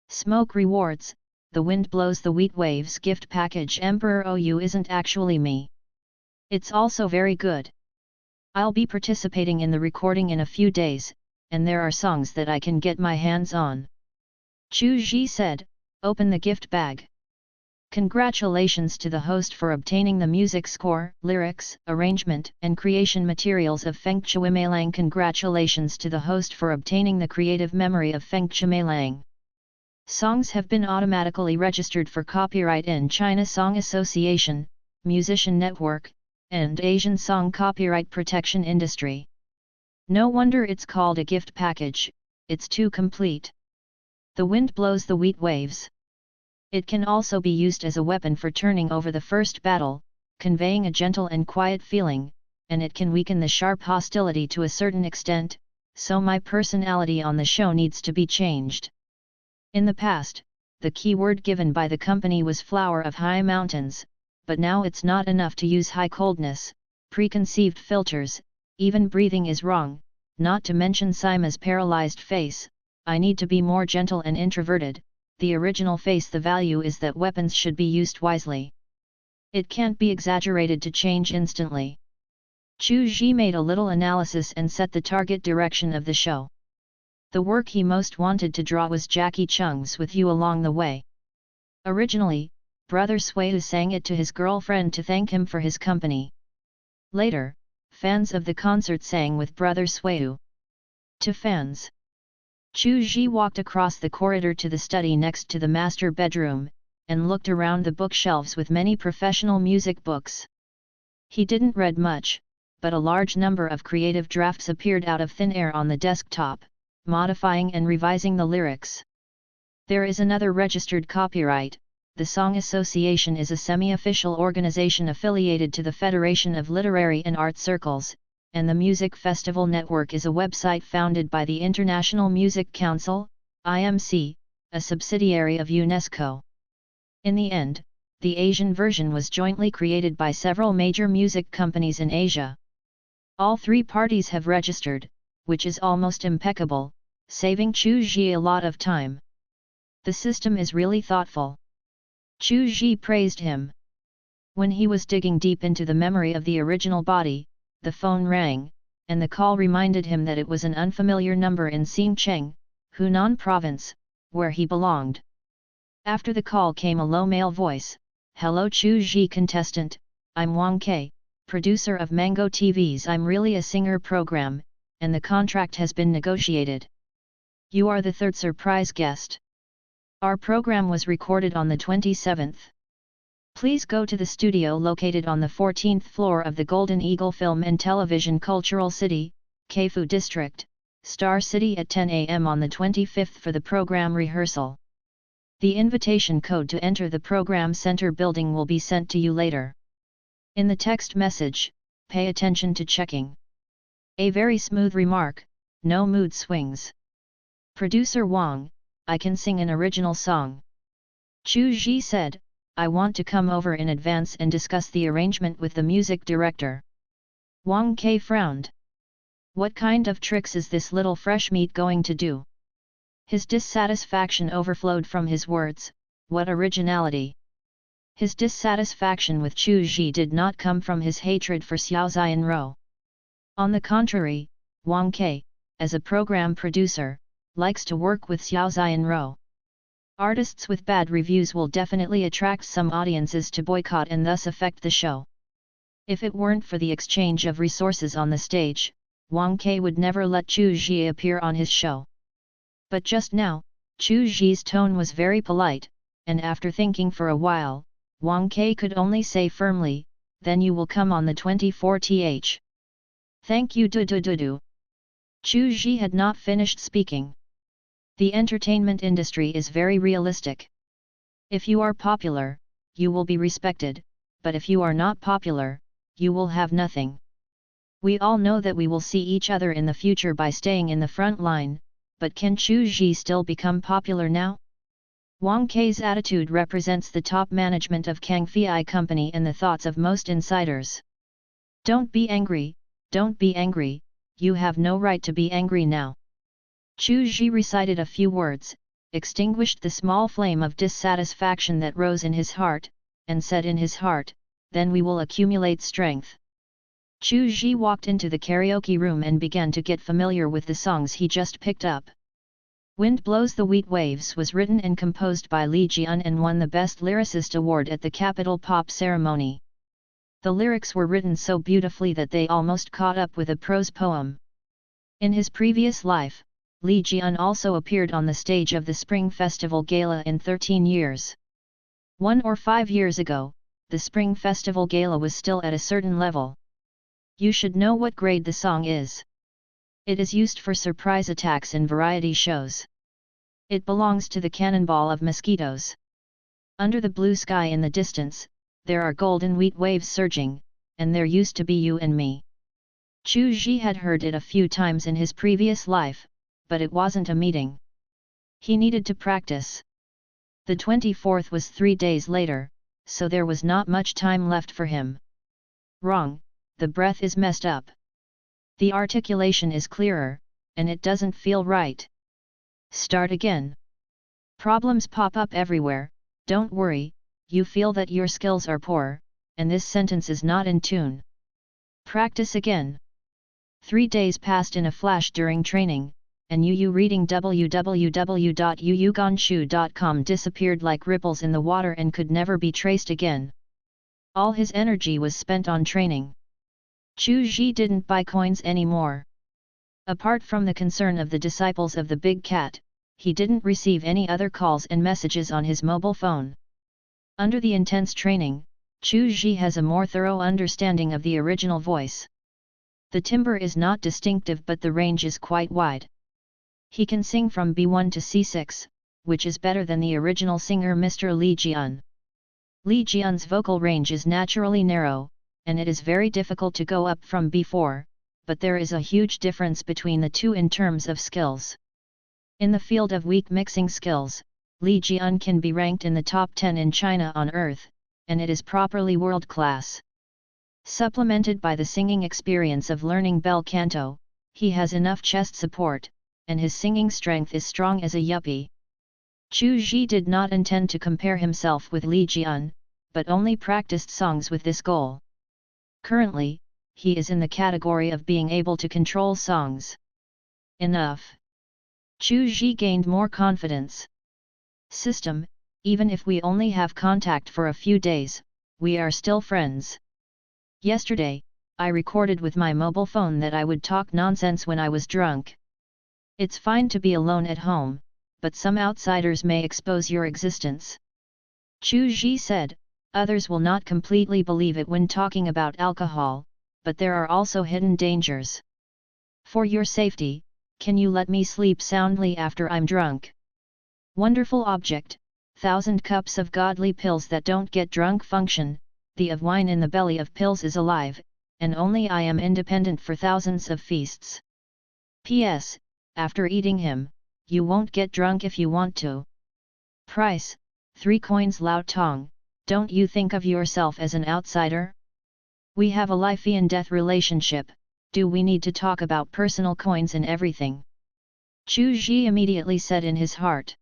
Smoke rewards, the wind blows the wheat waves gift package Emperor OU isn't actually me. It's also very good. I'll be participating in the recording in a few days, and there are songs that I can get my hands on. Chu Ji said, open the gift bag. Congratulations to the host for obtaining the music score, lyrics, arrangement, and creation materials of Feng Shui. Congratulations to the host for obtaining the creative memory of Feng Shui. Songs have been automatically registered for copyright in China Song Association, Musician Network, and Asian Song Copyright Protection Industry. No wonder it's called a gift package, it's too complete. The wind blows the wheat waves. It can also be used as a weapon for turning over the first battle, conveying a gentle and quiet feeling, and it can weaken the sharp hostility to a certain extent, so my personality on the show needs to be changed. In the past, the keyword given by the company was flower of high mountains, but now it's not enough to use high coldness, preconceived filters, even breathing is wrong, not to mention Sima's paralyzed face. I need to be more gentle and introverted. The original face. The value is that weapons should be used wisely. It can't be exaggerated to change instantly. Chu Ji made a little analysis and set the target direction of the show. The work he most wanted to draw was Jackie Chung's With You Along the Way. Originally, Brother Sweu sang it to his girlfriend to thank him for his company. Later, fans of the concert sang with Brother Sweu. To fans. Chu Ji walked across the corridor to the study next to the master bedroom, and looked around the bookshelves with many professional music books. He didn't read much, but a large number of creative drafts appeared out of thin air on the desktop, modifying and revising the lyrics. There is another registered copyright. The Song Association is a semi-official organization affiliated to the Federation of Literary and Art Circles, and the Music Festival Network is a website founded by the International Music Council, IMC, a subsidiary of UNESCO. In the end, the Asian version was jointly created by several major music companies in Asia. All three parties have registered, which is almost impeccable, saving Chu Ji a lot of time. The system is really thoughtful. Chu Ji praised him. When he was digging deep into the memory of the original body, the phone rang, and the call reminded him that it was an unfamiliar number in Xincheng, Hunan Province, where he belonged. After the call came a low male voice. Hello Chu Ji contestant, I'm Wang Ke, producer of Mango TV's I'm Really a Singer program, and the contract has been negotiated. You are the third surprise guest. Our program was recorded on the 27th. Please go to the studio located on the 14th floor of the Golden Eagle Film and Television Cultural City, Keifu District, Star City at 10 a.m. on the 25th for the program rehearsal. The invitation code to enter the program center building will be sent to you later. In the text message, pay attention to checking. A very smooth remark, no mood swings. Producer Wang, I can sing an original song. Chu Ji said, I want to come over in advance and discuss the arrangement with the music director. Wang Ke frowned. What kind of tricks is this little fresh meat going to do? His dissatisfaction overflowed from his words. What originality! His dissatisfaction with Chu Ji did not come from his hatred for Xiao Xianro. On the contrary, Wang Ke, as a program producer, likes to work with Xiao Xianro. Artists with bad reviews will definitely attract some audiences to boycott and thus affect the show. If it weren't for the exchange of resources on the stage, Wang Ke would never let Chu Ji appear on his show. But just now, Chu Ji's tone was very polite, and after thinking for a while, Wang Ke could only say firmly, then you will come on the 24th. Thank you du. Chu Ji had not finished speaking. The entertainment industry is very realistic. If you are popular, you will be respected, but if you are not popular, you will have nothing. We all know that we will see each other in the future by staying in the front line, but can Chu Ji still become popular now? Wang Kei's attitude represents the top management of Kang Fei Company and the thoughts of most insiders. Don't be angry, don't be angry, you have no right to be angry now. Chu Ji recited a few words, extinguished the small flame of dissatisfaction that rose in his heart, and said in his heart, then we will accumulate strength. Chu Ji walked into the karaoke room and began to get familiar with the songs he just picked up. Wind Blows the Wheat Waves was written and composed by Li Jian and won the Best Lyricist award at the Capital Pop ceremony. The lyrics were written so beautifully that they almost caught up with a prose poem. In his previous life, Li Jian also appeared on the stage of the Spring Festival Gala in 13 years. 1 or 5 years ago, the Spring Festival Gala was still at a certain level. You should know what grade the song is. It is used for surprise attacks in variety shows. It belongs to the cannonball of mosquitoes. Under the blue sky in the distance, there are golden wheat waves surging, and there used to be you and me. Chu Ji had heard it a few times in his previous life, but it wasn't a meeting. He needed to practice. The 24th was 3 days later, so there was not much time left for him. Wrong, the breath is messed up. The articulation is clearer, and it doesn't feel right. Start again. Problems pop up everywhere, don't worry, you feel that your skills are poor, and this sentence is not in tune. Practice again. 3 days passed in a flash during training, and Yu reading www.yuyuganshu.com disappeared like ripples in the water and could never be traced again. All his energy was spent on training. Chu Ji didn't buy coins anymore. Apart from the concern of the disciples of the Big Cat, he didn't receive any other calls and messages on his mobile phone. Under the intense training, Chu Ji has a more thorough understanding of the original voice. The timbre is not distinctive but the range is quite wide. He can sing from B1 to C6, which is better than the original singer Mr. Li Jian. Li Jian's vocal range is naturally narrow, and it is very difficult to go up from B4, but there is a huge difference between the two in terms of skills. In the field of weak mixing skills, Li Jian can be ranked in the top 10 in China on earth, and it is properly world-class. Supplemented by the singing experience of learning bel canto, he has enough chest support, and his singing strength is strong as a yuppie. Chu Ji did not intend to compare himself with Li Jian, but only practiced songs with this goal. Currently, he is in the category of being able to control songs. Enough. Chu Ji gained more confidence. System, even if we only have contact for a few days, we are still friends. Yesterday, I recorded with my mobile phone that I would talk nonsense when I was drunk. It's fine to be alone at home, but some outsiders may expose your existence. Chu Ji said, others will not completely believe it when talking about alcohol, but there are also hidden dangers. For your safety, can you let me sleep soundly after I'm drunk? Wonderful object, 1,000 cups of godly pills that don't get drunk function, the of wine in the belly of pills is alive, and only I am independent for thousands of feasts. P.S. After eating him, you won't get drunk if you want to. Price, 3 coins Lao Tong, don't you think of yourself as an outsider? We have a life and death relationship, do we need to talk about personal coins and everything? Chu Ji immediately said in his heart.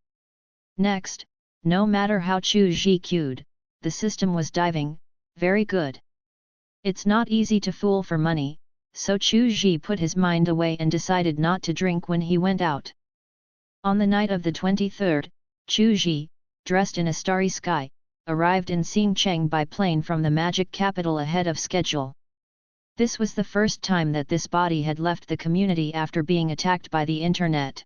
Next, no matter how Chu Ji cued, the system was diving, very good. It's not easy to fool for money, so Chu Ji put his mind away and decided not to drink when he went out. On the night of the 23rd, Chu Ji, dressed in a starry sky, arrived in Xincheng by plane from the magic capital ahead of schedule. This was the first time that this body had left the community after being attacked by the internet.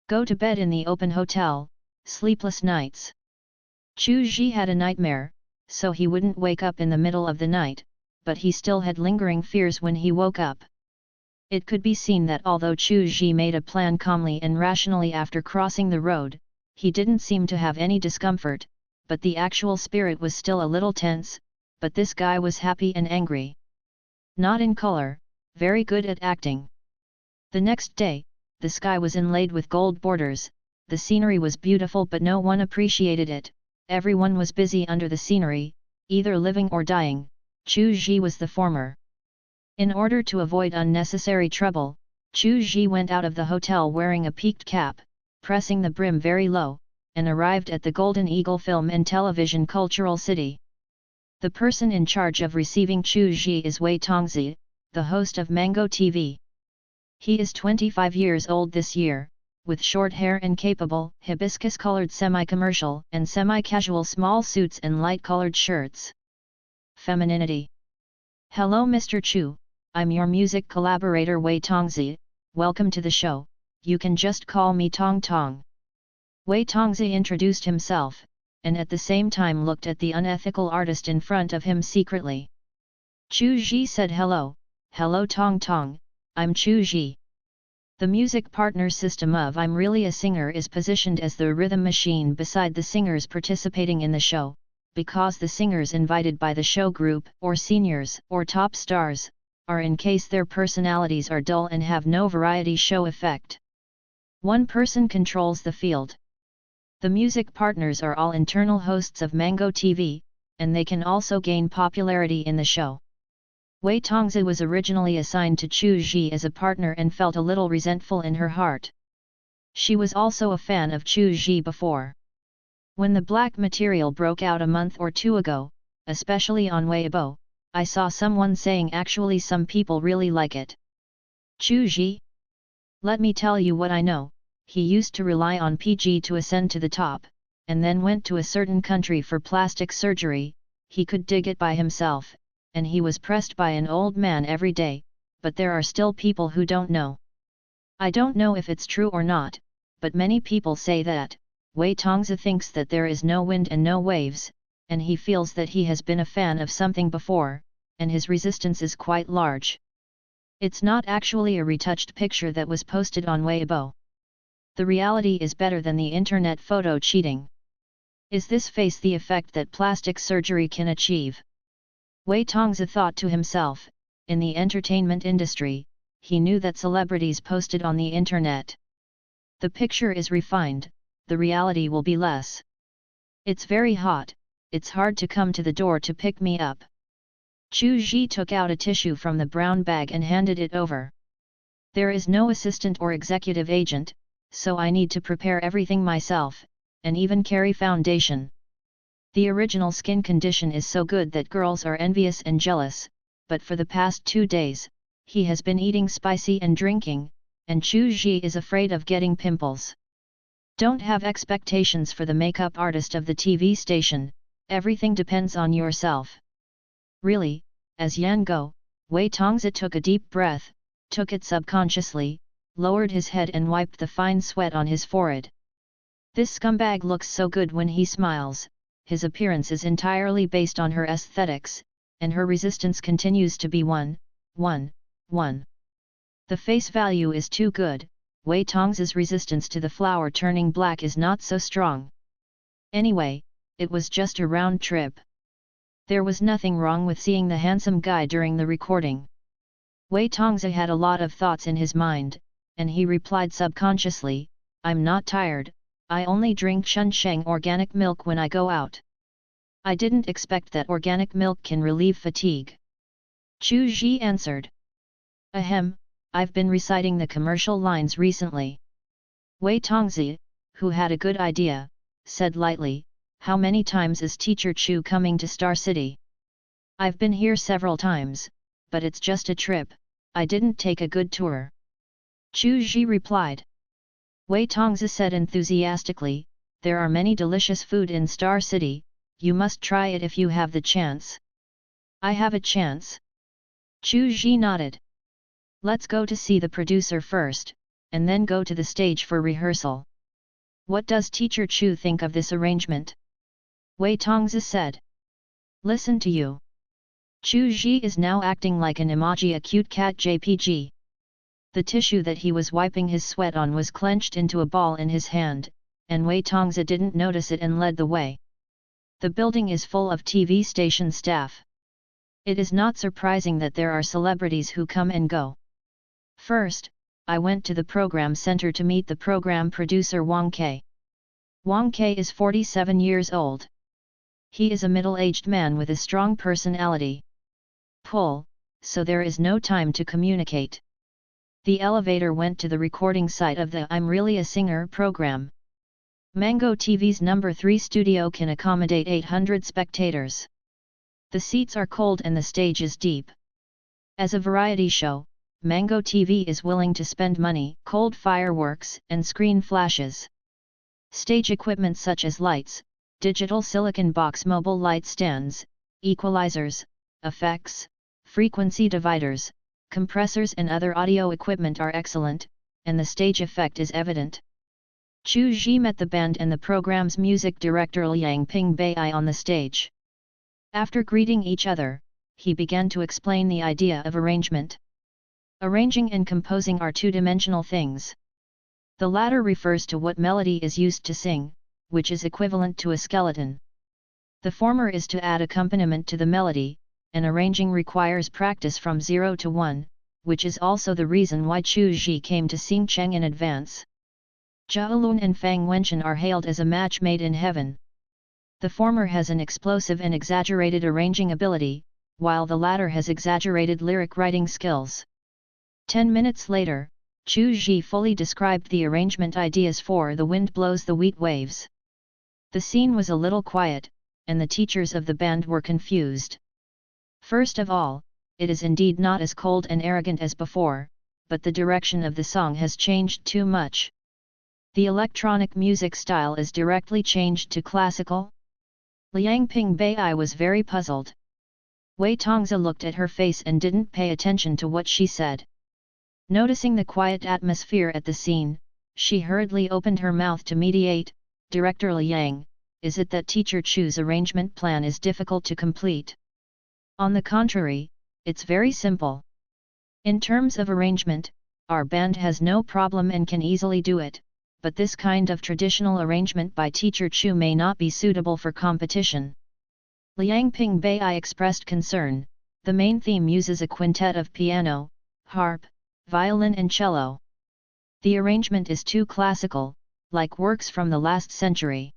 Go to bed in the open hotel, sleepless nights. Chu Ji had a nightmare, so he wouldn't wake up in the middle of the night, but he still had lingering fears when he woke up. It could be seen that although Chu Ji made a plan calmly and rationally after crossing the road, he didn't seem to have any discomfort, but the actual spirit was still a little tense, but this guy was happy and angry. Not in color, very good at acting. The next day, the sky was inlaid with gold borders, the scenery was beautiful but no one appreciated it, everyone was busy under the scenery, either living or dying. Chu Ji was the former. In order to avoid unnecessary trouble, Chu Ji went out of the hotel wearing a peaked cap, pressing the brim very low, and arrived at the Golden Eagle Film and Television Cultural City. The person in charge of receiving Chu Ji is Wei Tongzi, the host of Mango TV. He is 25 years old this year, with short hair and capable, hibiscus-colored semi-commercial and semi-casual small suits and light-colored shirts. Femininity. Hello Mr. Chu, I'm your music collaborator Wei Tongzi, welcome to the show, you can just call me Tong Tong. Wei Tongzi introduced himself, and at the same time looked at the unethical artist in front of him secretly. Chu Ji said hello Tong Tong, I'm Chu Ji. The music partner system of I'm Really a Singer is positioned as the rhythm machine beside the singers participating in the show, because the singers invited by the show group or seniors or top stars, are in case their personalities are dull and have no variety show effect. One person controls the field. The music partners are all internal hosts of Mango TV, and they can also gain popularity in the show. Wei Tongzi was originally assigned to Chu Ji as a partner and felt a little resentful in her heart. She was also a fan of Chu Ji before. When the black material broke out a month or two ago, especially on Weibo, I saw someone saying actually some people really like it. Chu Ji? Let me tell you what I know, he used to rely on PG to ascend to the top, and then went to a certain country for plastic surgery, he could dig it by himself, and he was pressed by an old man every day, but there are still people who don't know. I don't know if it's true or not, but many people say that. Wei Tongzi thinks that there is no wind and no waves, and he feels that he has been a fan of something before, and his resistance is quite large. It's not actually a retouched picture that was posted on Weibo. The reality is better than the internet photo cheating. Is this face the effect that plastic surgery can achieve? Wei Tongzi thought to himself, in the entertainment industry, he knew that celebrities posted on the internet. The picture is refined, the reality will be less. It's very hot, it's hard to come to the door to pick me up. Chu Ji took out a tissue from the brown bag and handed it over. There is no assistant or executive agent, so I need to prepare everything myself, and even carry foundation. The original skin condition is so good that girls are envious and jealous, but for the past 2 days, he has been eating spicy and drinking, and Chu Ji is afraid of getting pimples. Don't have expectations for the makeup artist of the TV station, everything depends on yourself. Really, as Yan Go, Wei Tongzi took a deep breath, took it subconsciously, lowered his head and wiped the fine sweat on his forehead. This scumbag looks so good when he smiles, his appearance is entirely based on her aesthetics, and her resistance continues to be 1. The face value is too good, Wei Tongzi's resistance to the flour turning black is not so strong. Anyway, it was just a round trip. There was nothing wrong with seeing the handsome guy during the recording. Wei Tongzi had a lot of thoughts in his mind, and he replied subconsciously, I'm not tired, I only drink Shunsheng organic milk when I go out. I didn't expect that organic milk can relieve fatigue. Chu Ji answered. Ahem, I've been reciting the commercial lines recently. Wei Tongzi, who had a good idea, said lightly, how many times is Teacher Chu coming to Star City? I've been here several times, but it's just a trip, I didn't take a good tour. Chu Ji replied. Wei Tongzi said enthusiastically, there are many delicious food in Star City, you must try it if you have the chance. I have a chance. Chu Ji nodded. Let's go to see the producer first, and then go to the stage for rehearsal. What does Teacher Chu think of this arrangement? Wei Tongzi said. Listen to you. Chu Ji is now acting like an emoji, a cute cat JPG. The tissue that he was wiping his sweat on was clenched into a ball in his hand, and Wei Tongzi didn't notice it and led the way. The building is full of TV station staff. It is not surprising that there are celebrities who come and go. First, I went to the program center to meet the program producer Wang Ke. Wang Ke is 47 years old. He is a middle-aged man with a strong personality. Pull, so there is no time to communicate. The elevator went to the recording site of the I'm Really a Singer program. Mango TV's number 3 studio can accommodate 800 spectators. The seats are cold and the stage is deep. As a variety show, Mango TV is willing to spend money, cold fireworks, and screen flashes. Stage equipment such as lights, digital silicon box mobile light stands, equalizers, effects, frequency dividers, compressors and other audio equipment are excellent, and the stage effect is evident. Chu Ji met the band and the program's music director Liang Ping Bai on the stage. After greeting each other, he began to explain the idea of arrangement. Arranging and composing are two-dimensional things. The latter refers to what melody is used to sing, which is equivalent to a skeleton. The former is to add accompaniment to the melody, and arranging requires practice from 0 to 1, which is also the reason why Chu Ji came to sing Cheng in advance. Zhao Lun and Fang Wenchen are hailed as a match made in heaven. The former has an explosive and exaggerated arranging ability, while the latter has exaggerated lyric writing skills. 10 minutes later, Chu Ji fully described the arrangement ideas for The Wind Blows the Wheat Waves. The scene was a little quiet, and the teachers of the band were confused. First of all, it is indeed not as cold and arrogant as before, but the direction of the song has changed too much. The electronic music style is directly changed to classical. Liang Ping Bai was very puzzled. Wei Tongzi looked at her face and didn't pay attention to what she said. Noticing the quiet atmosphere at the scene, she hurriedly opened her mouth to mediate. Director Liang, is it that Teacher Chu's arrangement plan is difficult to complete? On the contrary, it's very simple. In terms of arrangement, our band has no problem and can easily do it, but this kind of traditional arrangement by Teacher Chu may not be suitable for competition. Liang Ping Bai expressed concern. The main theme uses a quintet of piano, harp, violin and cello. The arrangement is too classical, like works from the last century.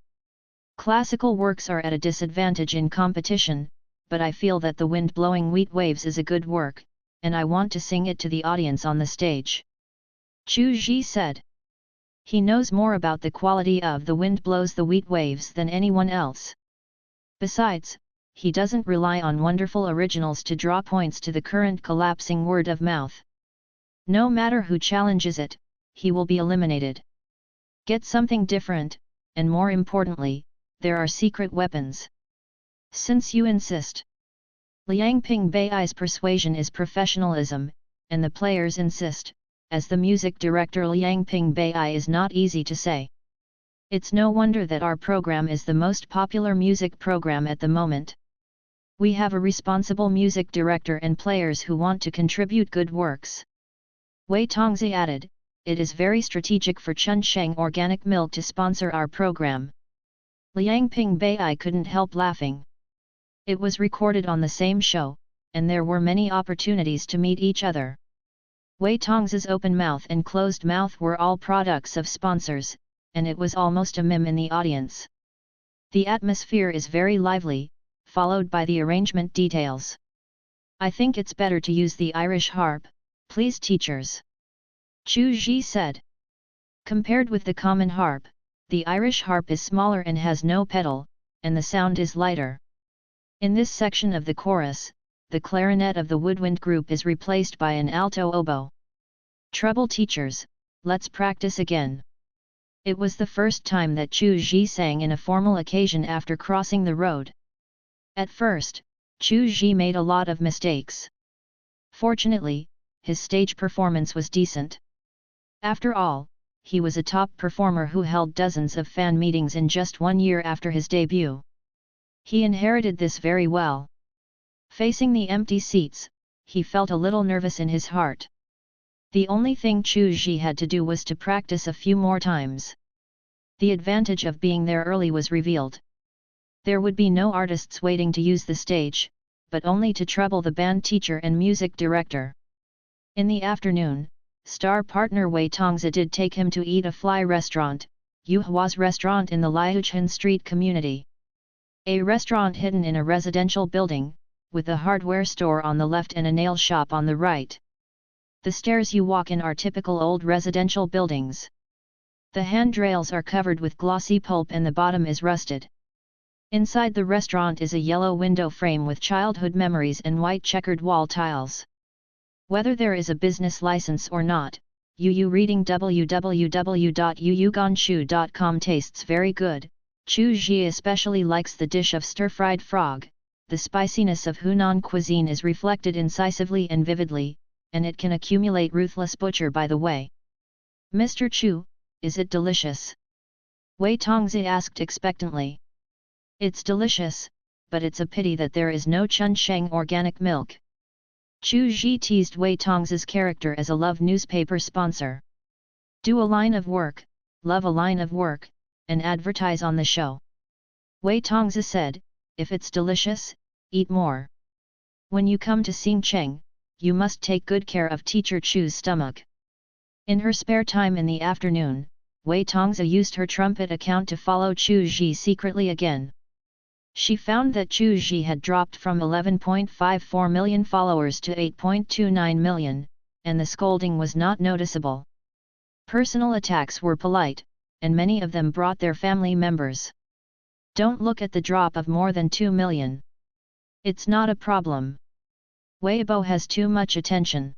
Classical works are at a disadvantage in competition, but I feel that The Wind Blowing Wheat Waves is a good work, and I want to sing it to the audience on the stage. Chu Ji said. He knows more about the quality of The Wind Blows the Wheat Waves than anyone else. Besides, he doesn't rely on wonderful originals to draw points to the current collapsing word of mouth. No matter who challenges it, he will be eliminated. Get something different, and more importantly, there are secret weapons. Since you insist. Liang Ping Bai's persuasion is professionalism, and the players insist. As the music director Liang Ping Bai is not easy to say. It's no wonder that our program is the most popular music program at the moment. We have a responsible music director and players who want to contribute good works. Wei Tongzi added, it is very strategic for Chunsheng Organic Milk to sponsor our program. Liang Ping Bai couldn't help laughing. It was recorded on the same show, and there were many opportunities to meet each other. Wei Tongzi's open mouth and closed mouth were all products of sponsors, and it was almost a mime in the audience. The atmosphere is very lively, followed by the arrangement details. I think it's better to use the Irish harp, please teachers. Chu Ji said. Compared with the common harp, the Irish harp is smaller and has no pedal, and the sound is lighter. In this section of the chorus, the clarinet of the woodwind group is replaced by an alto oboe. Trouble teachers, let's practice again. It was the first time that Chu Ji sang in a formal occasion after crossing the road. At first, Chu Ji made a lot of mistakes. Fortunately, his stage performance was decent. After all, he was a top performer who held dozens of fan meetings in just 1 year after his debut. He inherited this very well. Facing the empty seats, he felt a little nervous in his heart. The only thing Chu Ji had to do was to practice a few more times. The advantage of being there early was revealed. There would be no artists waiting to use the stage, but only to trouble the band teacher and music director. In the afternoon, star partner Wei Tongzi did take him to eat a fly restaurant, Yu Hua's restaurant in the Liuchun Street community. A restaurant hidden in a residential building, with a hardware store on the left and a nail shop on the right. The stairs you walk in are typical old residential buildings. The handrails are covered with glossy pulp and the bottom is rusted. Inside the restaurant is a yellow window frame with childhood memories and white checkered wall tiles. Whether there is a business license or not, Yu reading www.yuyuganshu.com tastes very good. Chu Ji especially likes the dish of stir-fried frog. The spiciness of Hunan cuisine is reflected incisively and vividly, and it can accumulate ruthless butcher by the way. Mr. Chu, is it delicious? Wei Tongzi asked expectantly. It's delicious, but it's a pity that there is no Chunsheng organic milk. Chu Ji teased Wei Tongzi's character as a love newspaper sponsor. Do a line of work, love a line of work, and advertise on the show. Wei Tongzi said, if it's delicious, eat more. When you come to Xingcheng, you must take good care of teacher Chu's stomach. In her spare time in the afternoon, Wei Tongzi used her trumpet account to follow Chu Ji secretly again. She found that Chu Ji had dropped from 11.54 million followers to 8.29 million, and the scolding was not noticeable. Personal attacks were polite, and many of them brought their family members. Don't look at the drop of more than 2 million. It's not a problem. Weibo has too much attention.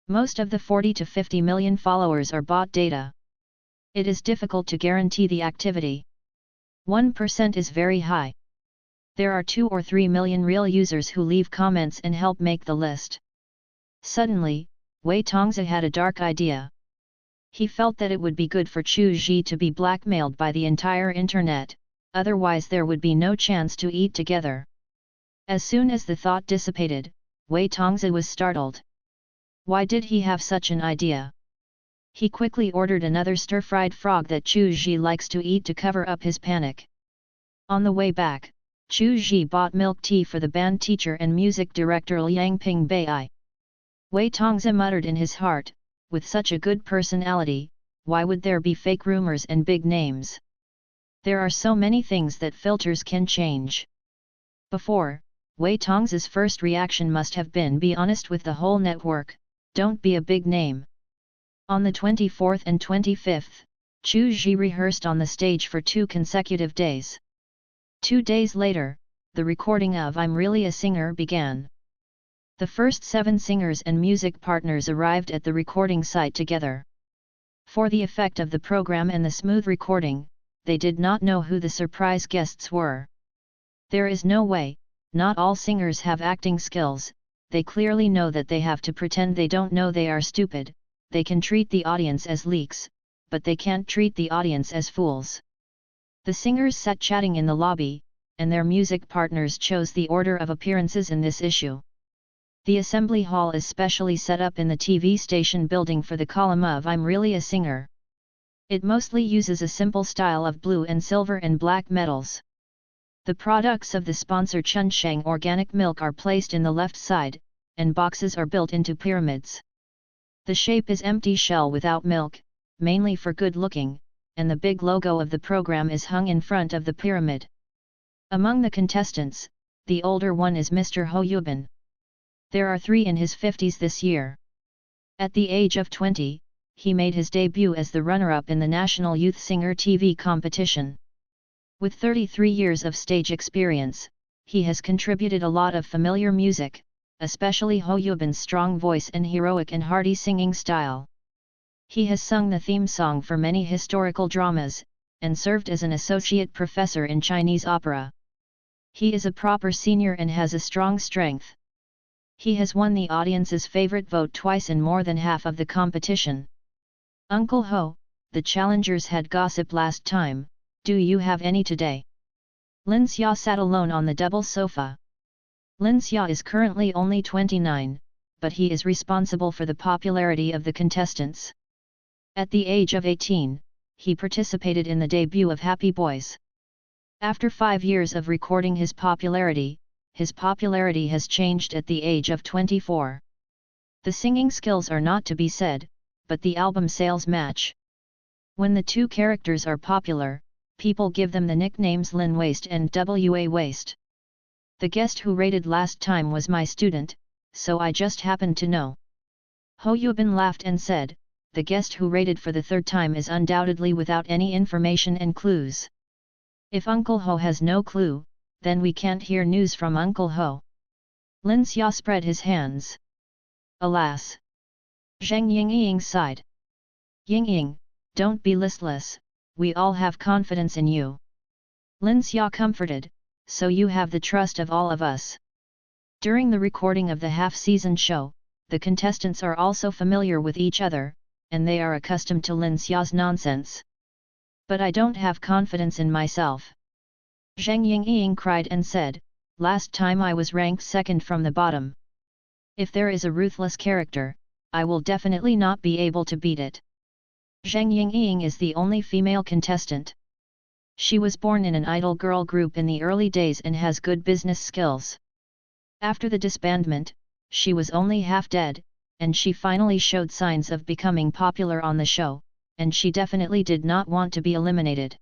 Most of the 40 to 50 million followers are bot data. It is difficult to guarantee the activity. 1% is very high. There are 2 or 3 million real users who leave comments and help make the list. Suddenly, Wei Tongzi had a dark idea. He felt that it would be good for Chu Ji to be blackmailed by the entire internet, otherwise there would be no chance to eat together. As soon as the thought dissipated, Wei Tongzi was startled. Why did he have such an idea? He quickly ordered another stir-fried frog that Chu Ji likes to eat to cover up his panic. On the way back, Chu Ji bought milk tea for the band teacher and music director Liang Ping Bai. Wei Tongzi muttered in his heart, with such a good personality, why would there be fake rumors and big names? There are so many things that filters can change. Before, Wei Tongzi's first reaction must have been be honest with the whole network, don't be a big name. On the 24th and 25th, Chu Ji rehearsed on the stage for 2 consecutive days. 2 days later, the recording of I'm Really a Singer began. The first 7 singers and music partners arrived at the recording site together. For the effect of the program and the smooth recording, they did not know who the surprise guests were. There is no way, not all singers have acting skills, they clearly know that they have to pretend they don't know they are stupid, they can treat the audience as leaks, but they can't treat the audience as fools. The singers sat chatting in the lobby, and their music partners chose the order of appearances in this issue. The assembly hall is specially set up in the TV station building for the column of I'm Really a Singer. It mostly uses a simple style of blue and silver and black metals. The products of the sponsor Chunsheng organic milk are placed in the left side, and boxes are built into pyramids. The shape is empty shell without milk, mainly for good looking, and the big logo of the program is hung in front of the pyramid. Among the contestants, the older one is Mr. Ho Yubin. There are 3 in his 50s this year. At the age of 20, he made his debut as the runner-up in the National Youth Singer TV competition. With 33 years of stage experience, he has contributed a lot of familiar music, especially Ho Yubin's strong voice and heroic and hearty singing style. He has sung the theme song for many historical dramas, and served as an associate professor in Chinese opera. He is a proper senior and has a strong strength. He has won the audience's favorite vote twice in more than half of the competition. Uncle Ho, the challengers had gossip last time, do you have any today? Lin Xia sat alone on the double sofa. Lin Xia is currently only 29, but he is responsible for the popularity of the contestants. At the age of 18, he participated in the debut of Happy Boys. After 5 years of recording his popularity, his popularity has changed at the age of 24. The singing skills are not to be said, but the album sales match. When the two characters are popular, people give them the nicknames Lin Waste and Wa Waste. The guest who rated last time was my student, so I just happened to know. Ho Yubin laughed and said, the guest who rated for the third time is undoubtedly without any information and clues. If Uncle Ho has no clue, then we can't hear news from Uncle Ho. Lin Xia spread his hands. Alas! Zheng Yingying sighed. Yingying, don't be listless, we all have confidence in you. Lin Xia comforted, so you have the trust of all of us. During the recording of the half-season show, the contestants are also familiar with each other, and they are accustomed to Lin Xia's nonsense. But I don't have confidence in myself. Zheng Yingying cried and said, last time I was ranked second from the bottom. If there is a ruthless character, I will definitely not be able to beat it. Zheng Yingying is the only female contestant. She was born in an idol girl group in the early days and has good business skills. After the disbandment, she was only half dead, and she finally showed signs of becoming popular on the show, and she definitely did not want to be eliminated.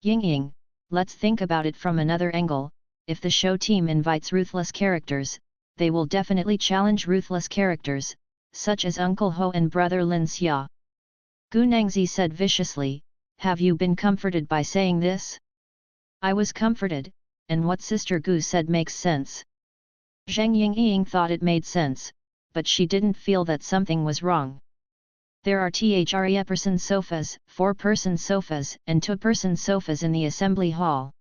Yingying, let's think about it from another angle. If the show team invites ruthless characters, they will definitely challenge ruthless characters, such as Uncle Ho and brother Lin Xia. Gu Nangzi said viciously, have you been comforted by saying this? I was comforted, and what Sister Gu said makes sense. Zheng Yingying thought it made sense, but she didn't feel that something was wrong. There are 3-person sofas, 4-person sofas and 2-person sofas in the assembly hall.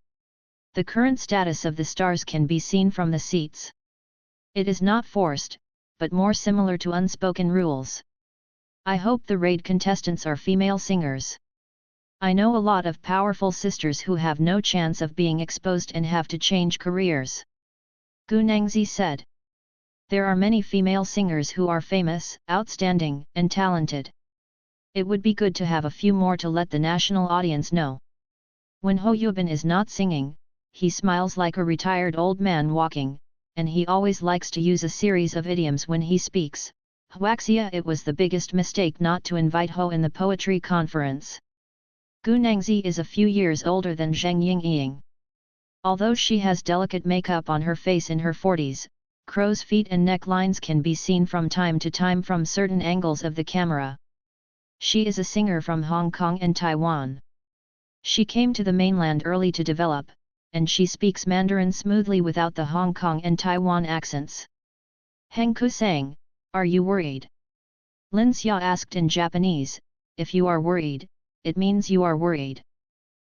The current status of the stars can be seen from the seats. It is not forced, but more similar to unspoken rules. I hope the raid contestants are female singers. I know a lot of powerful sisters who have no chance of being exposed and have to change careers. Gu Nangzi said. There are many female singers who are famous, outstanding, and talented. It would be good to have a few more to let the national audience know. When Ho Yubin is not singing, he smiles like a retired old man walking, and he always likes to use a series of idioms when he speaks. Huaxia, it was the biggest mistake not to invite Ho in the poetry conference. Gu Nangzi is a few years older than Zheng Yingying. Although she has delicate makeup on her face in her 40s, crow's feet and necklines can be seen from time to time from certain angles of the camera. She is a singer from Hong Kong and Taiwan. She came to the mainland early to develop, and she speaks Mandarin smoothly without the Hong Kong and Taiwan accents. Heng Ku sang, are you worried? Lin Xia asked in Japanese, if you are worried, it means you are worried.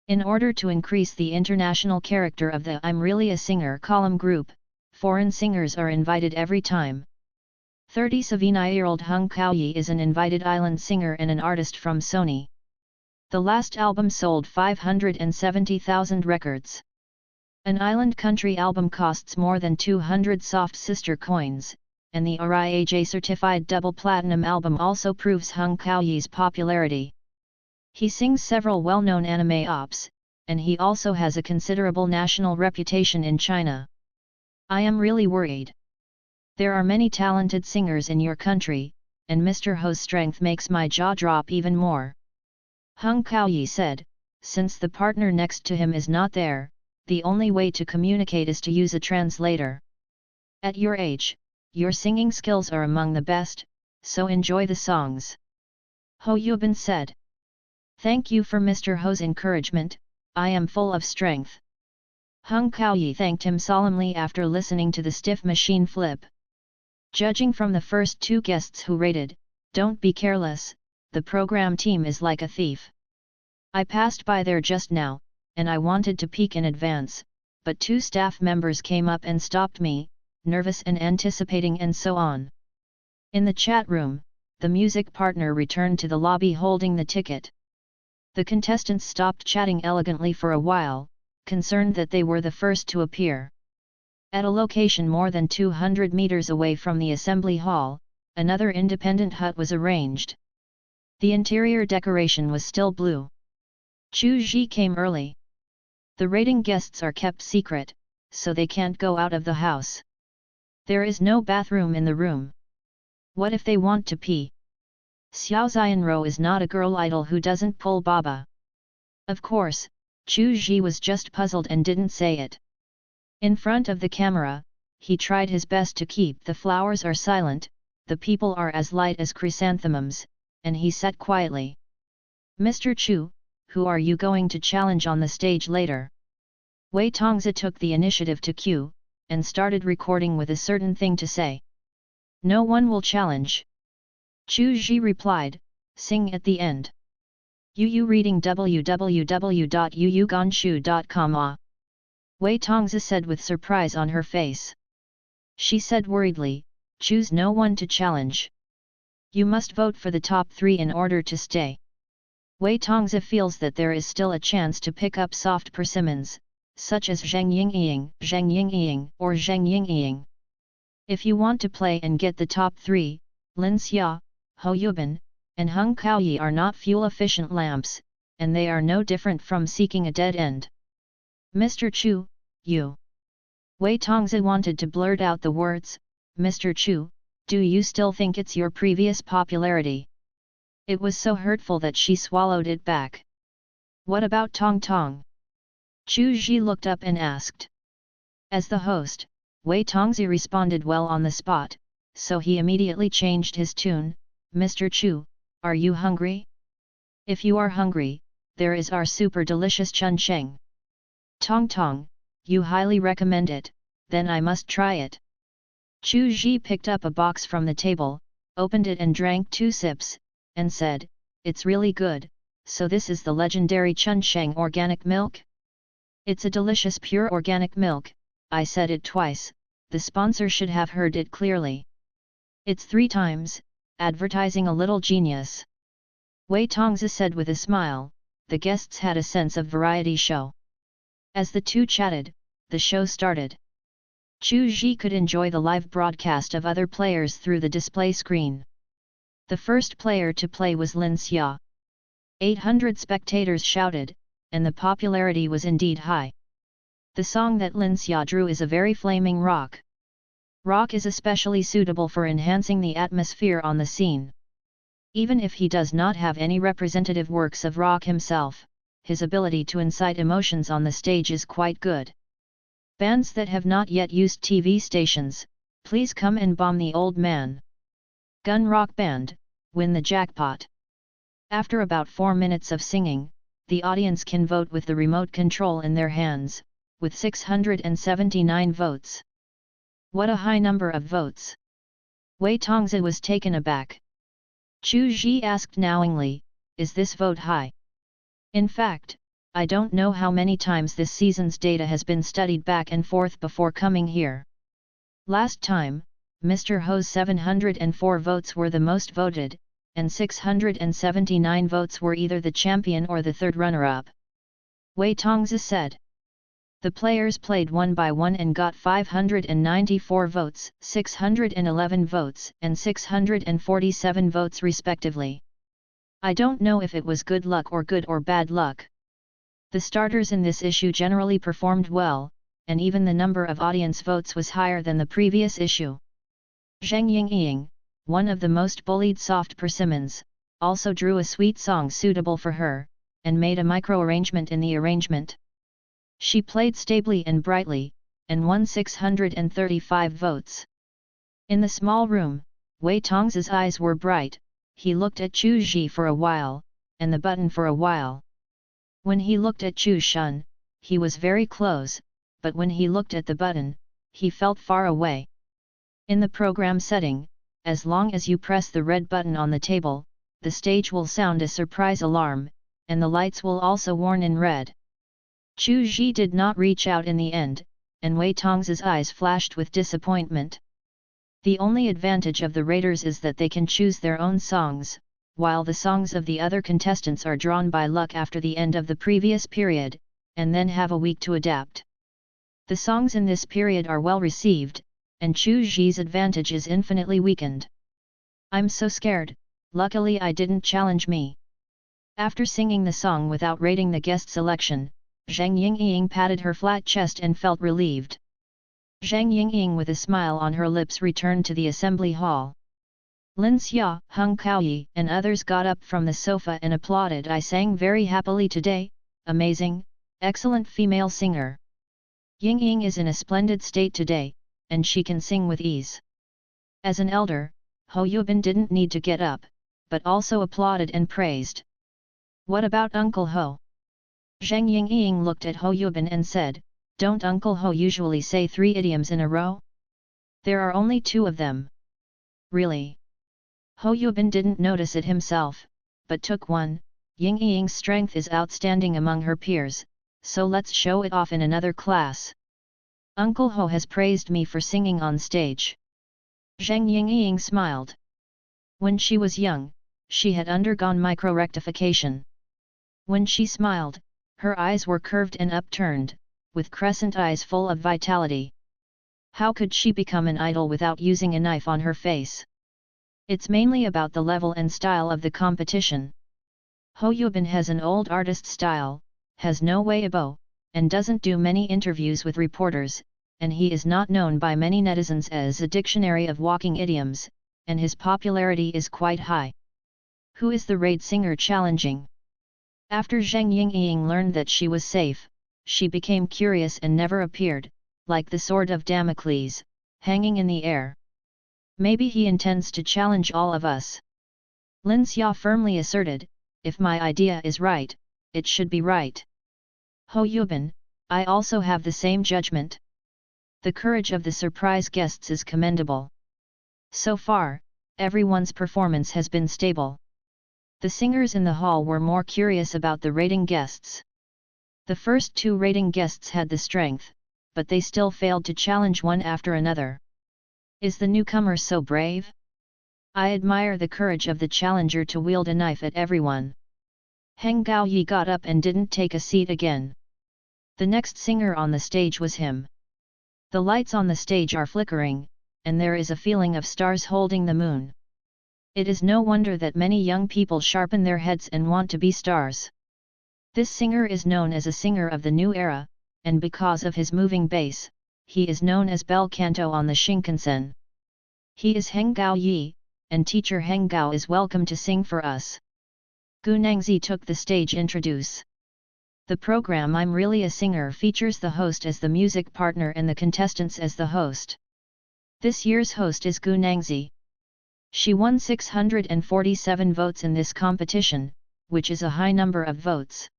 In order to increase the international character of the I'm Really a Singer column group, foreign singers are invited every time. 37-year-old Hung Kaoyi is an invited island singer and an artist from Sony. The last album sold 570,000 records. An island country album costs more than 200 soft sister coins, and the RIAJ certified double platinum album also proves Hung Kaoyi's popularity. He sings several well-known anime ops, and he also has a considerable national reputation in China. I am really worried. There are many talented singers in your country, and Mr. Ho's strength makes my jaw drop even more. Hung Kaoyi said, since the partner next to him is not there, the only way to communicate is to use a translator. At your age, your singing skills are among the best, so enjoy the songs. Ho Yubin said. Thank you for Mr. Ho's encouragement, I am full of strength. Hung Kaoyi thanked him solemnly after listening to the stiff machine flip. Judging from the first two guests who rated, don't be careless, the program team is like a thief. I passed by there just now, and I wanted to peek in advance, but two staff members came up and stopped me, nervous and anticipating and so on. In the chat room, the music partner returned to the lobby holding the ticket. The contestants stopped chatting elegantly for a while, concerned that they were the first to appear. At a location more than 200 meters away from the assembly hall, another independent hut was arranged. The interior decoration was still blue. Chu Ji came early. The rating guests are kept secret, so they can't go out of the house. There is no bathroom in the room. What if they want to pee? Xiao Xianro is not a girl idol who doesn't pull baba. Of course, Chu Ji was just puzzled and didn't say it. In front of the camera, he tried his best to keep the flowers are silent, the people are as light as chrysanthemums, and he said quietly. Mr. Chu, who are you going to challenge on the stage later? Wei Tongzi took the initiative to cue, and started recording with a certain thing to say. No one will challenge. Chu Ji replied, sing at the end. Yu reading www.yuyuganshu.com. Wei Tongzi said with surprise on her face. She said worriedly, choose no one to challenge. You must vote for the top 3 in order to stay. Wei Tongzi feels that there is still a chance to pick up soft persimmons, such as Zheng Yingying, or Zheng Yingying. If you want to play and get the top 3, Lin Xia, Hou Yuban, and Hung Kaoyi are not fuel-efficient lamps, and they are no different from seeking a dead end. Mr. Chu, you. Wei Tongzi wanted to blurt out the words, Mr. Chu, do you still think it's your previous popularity? It was so hurtful that she swallowed it back. What about Tong Tong? Chu Ji looked up and asked. As the host, Wei Tongzi responded well on the spot, so he immediately changed his tune. Mr. Chu, are you hungry? If you are hungry, there is our super delicious chun sheng. Tong Tong, you highly recommend it, then I must try it. Chu Ji picked up a box from the table, opened it and drank 2 sips, and said, it's really good, so this is the legendary chun sheng organic milk? It's a delicious pure organic milk, I said it twice, the sponsor should have heard it clearly. It's 3 times, advertising a little genius. Wei Tongzi said with a smile, the guests had a sense of variety show. As the two chatted, the show started. Chu Ji could enjoy the live broadcast of other players through the display screen. The first player to play was Lin Xia. 800 spectators shouted, and the popularity was indeed high. The song that Lin Xia drew is a very flaming rock. Rock is especially suitable for enhancing the atmosphere on the scene. Even if he does not have any representative works of rock himself, his ability to incite emotions on the stage is quite good. Bands that have not yet used TV stations, please come and bomb the old man. Gun Rock Band, win the jackpot. After about 4 minutes of singing, the audience can vote with the remote control in their hands, with 679 votes. What a high number of votes! Wei Tongzi was taken aback. Chu Ji asked knowingly, is this vote high? In fact, I don't know how many times this season's data has been studied back and forth before coming here. Last time, Mr. Ho's 704 votes were the most voted, and 679 votes were either the champion or the third runner-up. Wei Tongzi said. The players played one by one and got 594 votes, 611 votes, and 647 votes respectively. I don't know if it was good luck or good or bad luck. The starters in this issue generally performed well, and even the number of audience votes was higher than the previous issue. Zheng Yingying, one of the most bullied soft persimmons, also drew a sweet song suitable for her, and made a micro-arrangement in the arrangement. She played stably and brightly, and won 635 votes. In the small room, Wei Tongzi's eyes were bright, he looked at Chu Ji for a while, and the button for a while. When he looked at Chu Shun, he was very close, but when he looked at the button, he felt far away. In the program setting, as long as you press the red button on the table, the stage will sound a surprise alarm, and the lights will also warn in red. Chu Ji did not reach out in the end, and Wei Tongzi's eyes flashed with disappointment. The only advantage of the raiders is that they can choose their own songs, while the songs of the other contestants are drawn by luck after the end of the previous period, and then have a week to adapt. The songs in this period are well received, and Chu Ji's advantage is infinitely weakened. I'm so scared, luckily I didn't challenge me. After singing the song without rating the guest selection, Zheng Yingying patted her flat chest and felt relieved. Zhang Yingying with a smile on her lips returned to the assembly hall. Lin Xia, Hung Kaoyi and others got up from the sofa and applauded. I sang very happily today, amazing, excellent female singer. Yingying is in a splendid state today, and she can sing with ease. As an elder, Hou Yubin didn't need to get up, but also applauded and praised. What about Uncle Hou? Zhang Yingying looked at Hou Yubin and said, don't Uncle Hou usually say 3 idioms in a row? There are only 2 of them. Really? Hou Yubin didn't notice it himself, but took one. Yingying's strength is outstanding among her peers, so let's show it off in another class. Uncle Hou has praised me for singing on stage. Zhang Yingying smiled. When she was young, she had undergone micro-rectification. When she smiled, her eyes were curved and upturned, with crescent eyes full of vitality. How could she become an idol without using a knife on her face? It's mainly about the level and style of the competition. Hou Yubin has an old artist style, has no weibo, and doesn't do many interviews with reporters, and he is not known by many netizens as a dictionary of walking idioms, and his popularity is quite high. Who is the raid singer challenging? After Zhang Yingying learned that she was safe, she became curious and never appeared, like the sword of Damocles, hanging in the air. Maybe he intends to challenge all of us. Lin Xia firmly asserted, if my idea is right, it should be right. Hou Yubin, I also have the same judgment. The courage of the surprise guests is commendable. So far, everyone's performance has been stable. The singers in the hall were more curious about the raiding guests. The first 2 raiding guests had the strength, but they still failed to challenge one after another. Is the newcomer so brave? I admire the courage of the challenger to wield a knife at everyone. Heng Gaoyi got up and didn't take a seat again. The next singer on the stage was him. The lights on the stage are flickering, and there is a feeling of stars holding the moon. It is no wonder that many young people sharpen their heads and want to be stars. This singer is known as a singer of the new era, and because of his moving bass, he is known as bel canto on the Shinkansen. He is Heng Gaoyi, and teacher Heng Gao is welcome to sing for us. Gu Nangzi took the stage. Introduce. The program I'm Really a Singer features the host as the music partner and the contestants as the host. This year's host is Gu Nangzi. She won 647 votes in this competition, which is a high number of votes.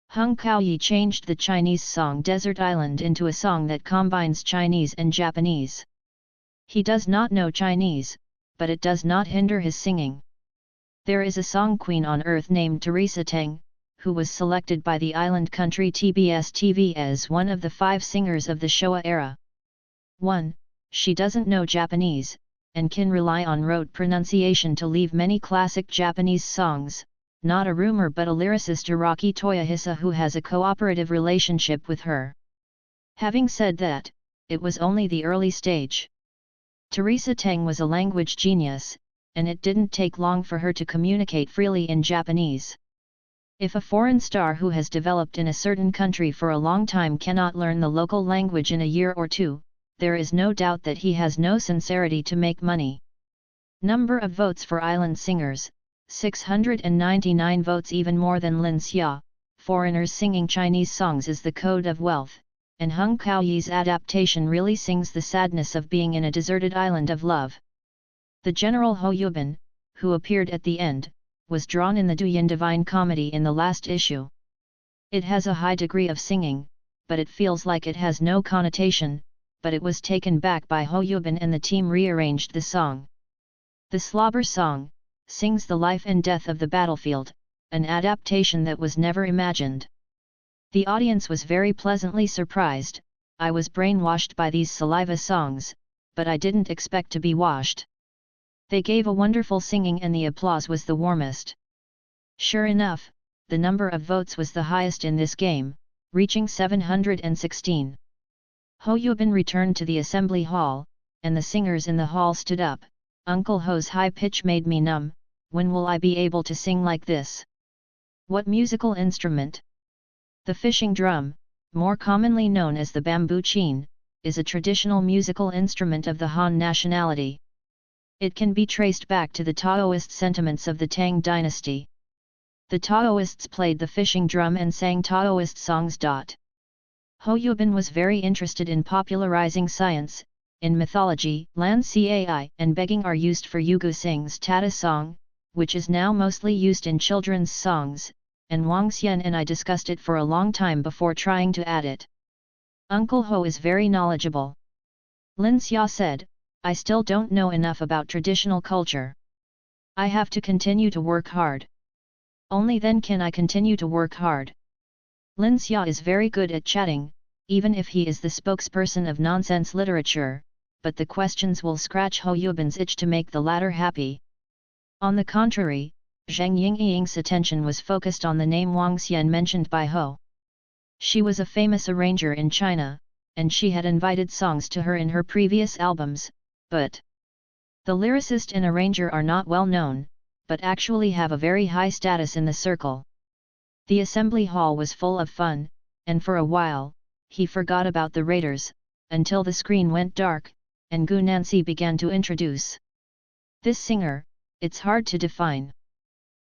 Hung Kaoyi changed the Chinese song Desert Island into a song that combines Chinese and Japanese. He does not know Chinese, but it does not hinder his singing. There is a song queen on earth named Teresa Teng, who was selected by the island country TBS TV as one of the 5 singers of the Showa era. 1. She doesn't know Japanese, and can rely on rote pronunciation to leave many classic Japanese songs. Not a rumor but a lyricist Araki Toyohisa who has a cooperative relationship with her. Having said that, it was only the early stage. Teresa Teng was a language genius, and it didn't take long for her to communicate freely in Japanese. If a foreign star who has developed in a certain country for a long time cannot learn the local language in a year or 2, there is no doubt that he has no sincerity to make money. Number of votes for island singers, 699 votes, even more than Lin Xia. Foreigners singing Chinese songs is the code of wealth, and Hung Kaoyi's adaptation really sings the sadness of being in a deserted island of love. The general Hou Yubin, who appeared at the end, was drawn in the Douyin Divine Comedy in the last issue. It has a high degree of singing, but it feels like it has no connotation, but it was taken back by Hou Yubin and the team rearranged the song. The Slobber Song sings the life and death of the battlefield, an adaptation that was never imagined. The audience was very pleasantly surprised. I was brainwashed by these saliva songs, but I didn't expect to be washed. They gave a wonderful singing and the applause was the warmest. Sure enough, the number of votes was the highest in this game, reaching 716. Hou Yubin returned to the assembly hall, and the singers in the hall stood up. Uncle Hou's high pitch made me numb. When will I be able to sing like this? What musical instrument? The fishing drum, more commonly known as the bamboo chin, is a traditional musical instrument of the Han nationality. It can be traced back to the Taoist sentiments of the Tang dynasty. The Taoists played the fishing drum and sang Taoist songs. Hou Yuban was very interested in popularizing science. In mythology, Lan Cai and begging are used for Yugu sings Tata song, which is now mostly used in children's songs, and Wang Xian and I discussed it for a long time before trying to add it. Uncle Ho is very knowledgeable. Lin Xia said, I still don't know enough about traditional culture. I have to continue to work hard. Only then can I continue to work hard. Lin Xia is very good at chatting, even if he is the spokesperson of nonsense literature, but the questions will scratch Hou Yuban's itch to make the latter happy. On the contrary, Zhang Yingying's attention was focused on the name Wang Xian mentioned by Hou. She was a famous arranger in China, and she had invited songs to her in her previous albums, but the lyricist and arranger are not well known, but actually have a very high status in the circle. The assembly hall was full of fun, and for a while, he forgot about the raiders, until the screen went dark, and Gu Nancy began to introduce this singer. It's hard to define.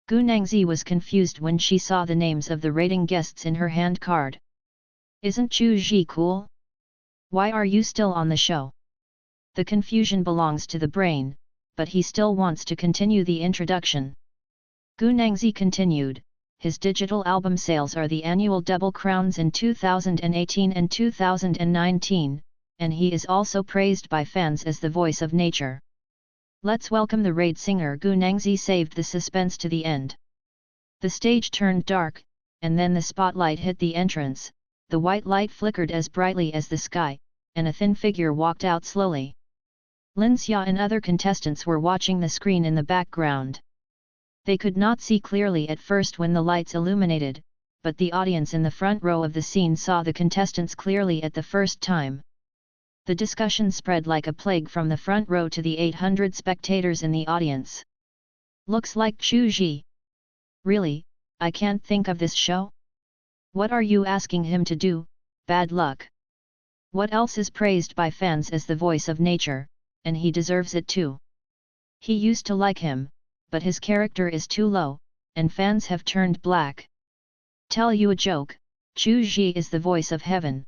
Gu Nangzi was confused when she saw the names of the raiding guests in her hand card. Isn't Chu Ji cool? Why are you still on the show? The confusion belongs to the brain, but he still wants to continue the introduction. Gu Nangzi continued, his digital album sales are the annual double crowns in 2018 and 2019, and he is also praised by fans as the voice of nature. Let's welcome the raid singer. Gu Nangzi saved the suspense to the end. The stage turned dark, and then the spotlight hit the entrance, the white light flickered as brightly as the sky, and a thin figure walked out slowly. Lin Xia and other contestants were watching the screen in the background. They could not see clearly at first when the lights illuminated, but the audience in the front row of the scene saw the contestants clearly at the first time. The discussion spread like a plague from the front row to the 800 spectators in the audience. Looks like Chu Ji. Really, I can't think of this show? What are you asking him to do? Bad luck. What else is praised by fans as the voice of nature, and he deserves it too. He used to like him, but his character is too low, and fans have turned black. Tell you a joke, Chu Ji is the voice of heaven.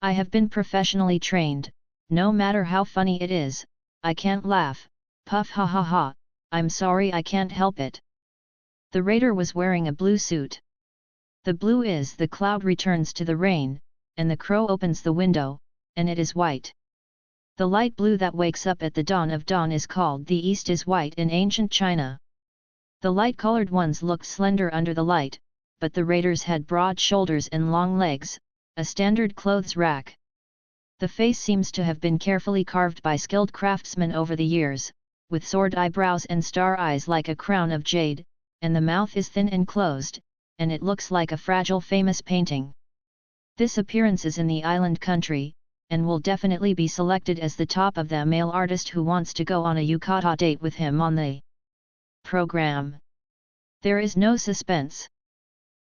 I have been professionally trained, no matter how funny it is, I can't laugh, puff ha ha ha, I'm sorry I can't help it. The raider was wearing a blue suit. The blue is the cloud returns to the rain, and the crow opens the window, and it is white. The light blue that wakes up at the dawn of dawn is called the east is white in ancient China. The light-colored ones looked slender under the light, but the raiders had broad shoulders and long legs, a standard clothes rack. The face seems to have been carefully carved by skilled craftsmen over the years, with sword eyebrows and star eyes like a crown of jade, and the mouth is thin and closed, and it looks like a fragile famous painting. This appearance is in the island country, and will definitely be selected as the top of the male artist who wants to go on a yukata date with him on the program. There is no suspense.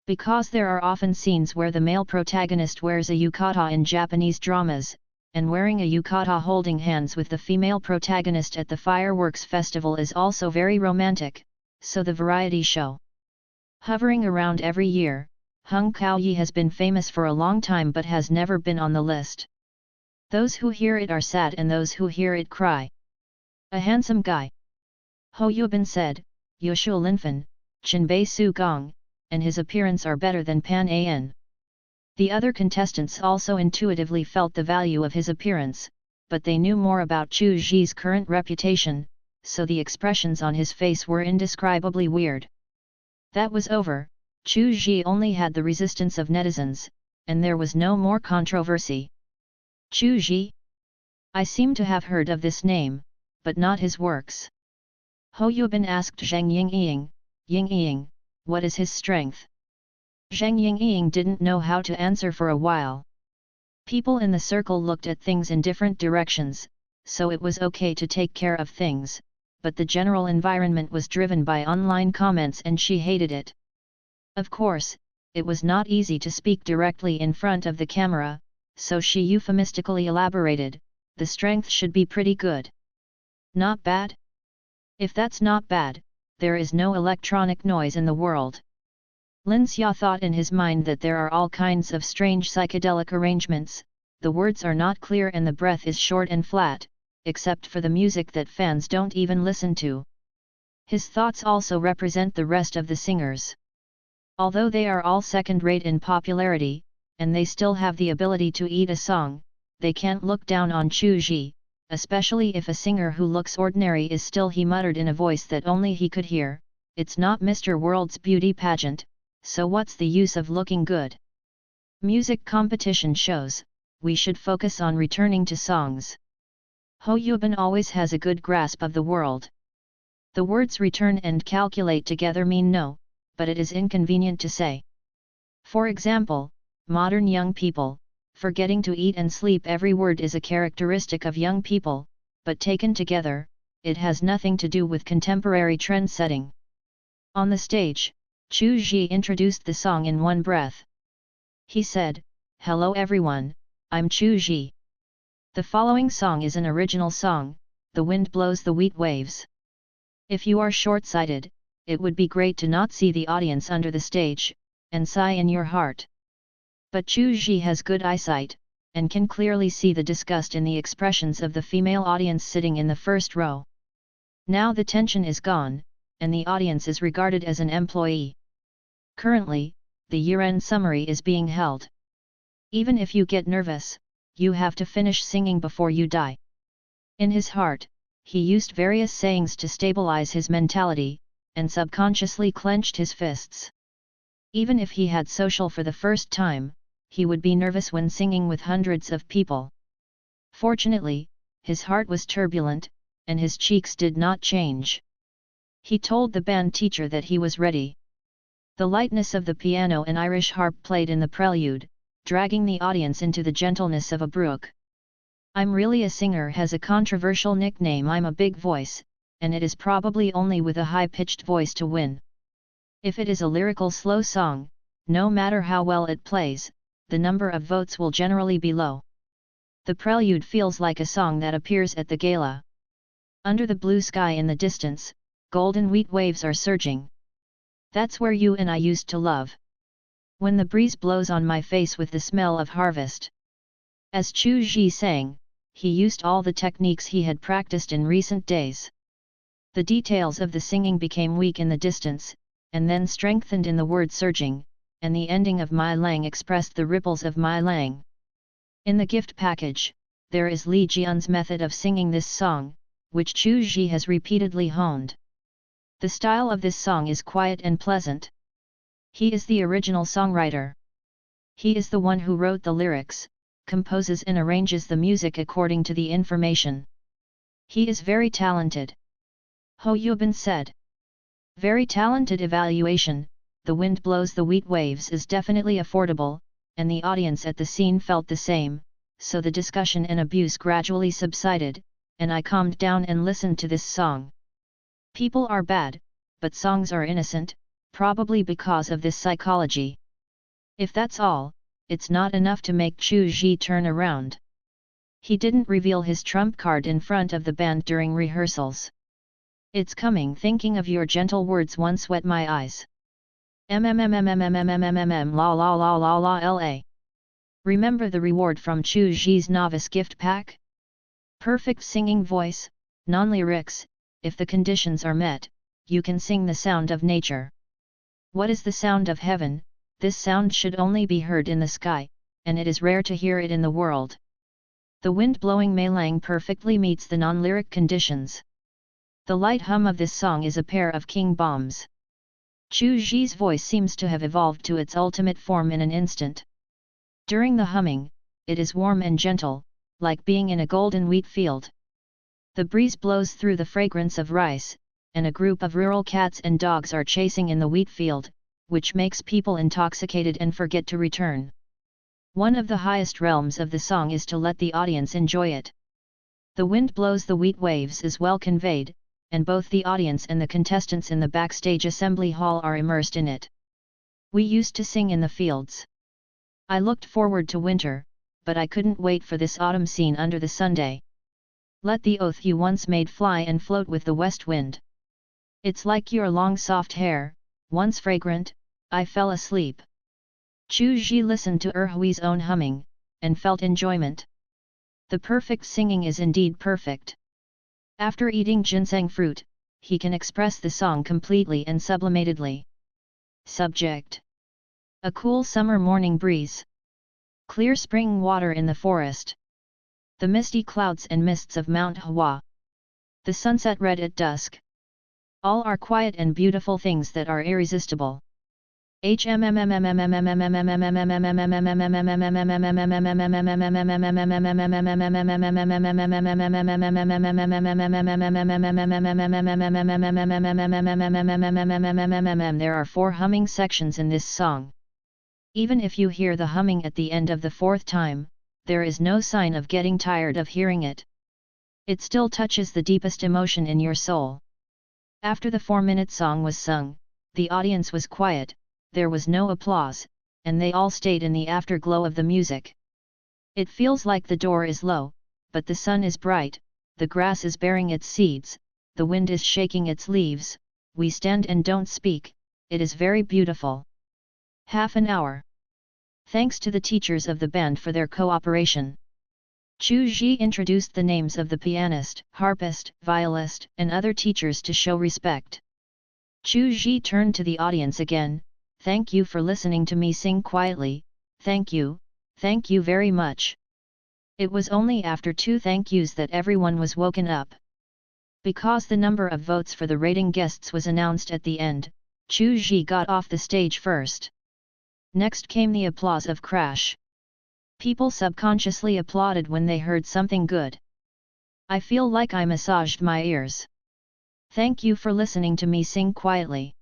Because there are often scenes where the male protagonist wears a yukata in Japanese dramas, and wearing a yukata holding hands with the female protagonist at the fireworks festival is also very romantic, so the variety show. Hovering around every year, Hung Kaoyi has been famous for a long time but has never been on the list. Those who hear it are sad and those who hear it cry. A handsome guy. Hou Yuban said, Yoshu Linfen, Qinbei Su Gong, and his appearance are better than Pan An. The other contestants also intuitively felt the value of his appearance, but they knew more about Chu Ji's current reputation, so the expressions on his face were indescribably weird. That was over, Chu Ji only had the resistance of netizens, and there was no more controversy. Chu Ji? I seem to have heard of this name, but not his works. Hou Yuban asked Zhang Yingying, what is his strength? Zhang Yingying didn't know how to answer for a while. People in the circle looked at things in different directions, so it was okay to take care of things, but the general environment was driven by online comments and she hated it. Of course, it was not easy to speak directly in front of the camera, so she euphemistically elaborated, the strength should be pretty good. Not bad? If that's not bad, there is no electronic noise in the world. Lin Xia thought in his mind that there are all kinds of strange psychedelic arrangements, the words are not clear and the breath is short and flat, except for the music that fans don't even listen to. His thoughts also represent the rest of the singers. Although they are all second-rate in popularity, and they still have the ability to eat a song, they can't look down on Chu Ji, especially if a singer who looks ordinary is still. He muttered in a voice that only he could hear, it's not Mr. World's beauty pageant, so what's the use of looking good? Music competition shows, we should focus on returning to songs. Ho Yubin always has a good grasp of the world. The words return and calculate together mean no, but it is inconvenient to say. For example, modern young people, forgetting to eat and sleep. Every word is a characteristic of young people, but taken together, it has nothing to do with contemporary trend setting. On the stage, Chu Ji introduced the song in one breath. He said, "Hello everyone, I'm Chu Ji. The following song is an original song, The Wind Blows the Wheat Waves. If you are short-sighted, it would be great to not see the audience under the stage, and sigh in your heart." But Chu Ji has good eyesight, and can clearly see the disgust in the expressions of the female audience sitting in the first row. Now the tension is gone, and the audience is regarded as an employee. Currently, the year-end summary is being held. Even if you get nervous, you have to finish singing before you die. In his heart, he used various sayings to stabilize his mentality, and subconsciously clenched his fists. Even if he had social for the first time, he would be nervous when singing with hundreds of people. Fortunately, his heart was turbulent, and his cheeks did not change. He told the band teacher that he was ready. The lightness of the piano and Irish harp played in the prelude, dragging the audience into the gentleness of a brook. "I'm really a singer" has a controversial nickname. I'm a big voice, and it is probably only with a high-pitched voice to win. If it is a lyrical slow song, no matter how well it plays, the number of votes will generally be low. The prelude feels like a song that appears at the gala. Under the blue sky in the distance, golden wheat waves are surging. That's where you and I used to love. When the breeze blows on my face with the smell of harvest. As Chu Ji sang, he used all the techniques he had practiced in recent days. The details of the singing became weak in the distance, and then strengthened in the word surging, and the ending of My Lang expressed the ripples of My Lang. In the gift package, there is Li Jian's method of singing this song, which Chu Ji has repeatedly honed. The style of this song is quiet and pleasant. He is the original songwriter. He is the one who wrote the lyrics, composes and arranges the music according to the information. He is very talented. Ho Yubin said. Very talented. Evaluation. The Wind Blows the Wheat Waves is definitely affordable, and the audience at the scene felt the same, so the discussion and abuse gradually subsided, and I calmed down and listened to this song. People are bad, but songs are innocent, probably because of this psychology. If that's all, it's not enough to make Chu Ji turn around. He didn't reveal his trump card in front of the band during rehearsals. "It's coming." Thinking of your gentle words once wet my eyes. La la la la la la. Remember the reward from Chu Ji's novice gift pack? Perfect singing voice, non-lyrics. If the conditions are met, you can sing the sound of nature. What is the sound of heaven? This sound should only be heard in the sky, and it is rare to hear it in the world. The wind blowing Meilang perfectly meets the non-lyric conditions. The light hum of this song is a pair of king bombs. Chu Ji's voice seems to have evolved to its ultimate form in an instant. During the humming, it is warm and gentle, like being in a golden wheat field. The breeze blows through the fragrance of rice, and a group of rural cats and dogs are chasing in the wheat field, which makes people intoxicated and forget to return. One of the highest realms of the song is to let the audience enjoy it. The wind blows the wheat waves is well conveyed, and both the audience and the contestants in the backstage assembly hall are immersed in it. We used to sing in the fields. I looked forward to winter, but I couldn't wait for this autumn scene under the Sunday. Let the oath you once made fly and float with the west wind. It's like your long soft hair, once fragrant, I fell asleep. Chu Ji listened to Hui's own humming, and felt enjoyment. The perfect singing is indeed perfect. After eating ginseng fruit, he can express the song completely and sublimatedly. Subject: a cool summer morning breeze. Clear spring water in the forest. The misty clouds and mists of Mount Hua. The sunset red at dusk. All are quiet and beautiful things that are irresistible. There are 4 humming sections in this song. Even if you hear the humming at the end of the 4th time, there is no sign of getting tired of hearing it. It still touches the deepest emotion in your soul. After the 4-minute song was sung, the audience was quiet, there was no applause, and they all stayed in the afterglow of the music. It feels like the door is low, but the sun is bright, the grass is bearing its seeds, the wind is shaking its leaves, we stand and don't speak, it is very beautiful. Half an hour. Thanks to the teachers of the band for their cooperation. Chu Ji introduced the names of the pianist, harpist, violist, and other teachers to show respect. Chu Ji turned to the audience again. Thank you for listening to me sing quietly, thank you very much. It was only after 2 thank yous that everyone was woken up. Because the number of votes for the rating guests was announced at the end, Chu Ji got off the stage first. Next came the applause of Crash. People subconsciously applauded when they heard something good. I feel like I massaged my ears. Thank you for listening to me sing quietly.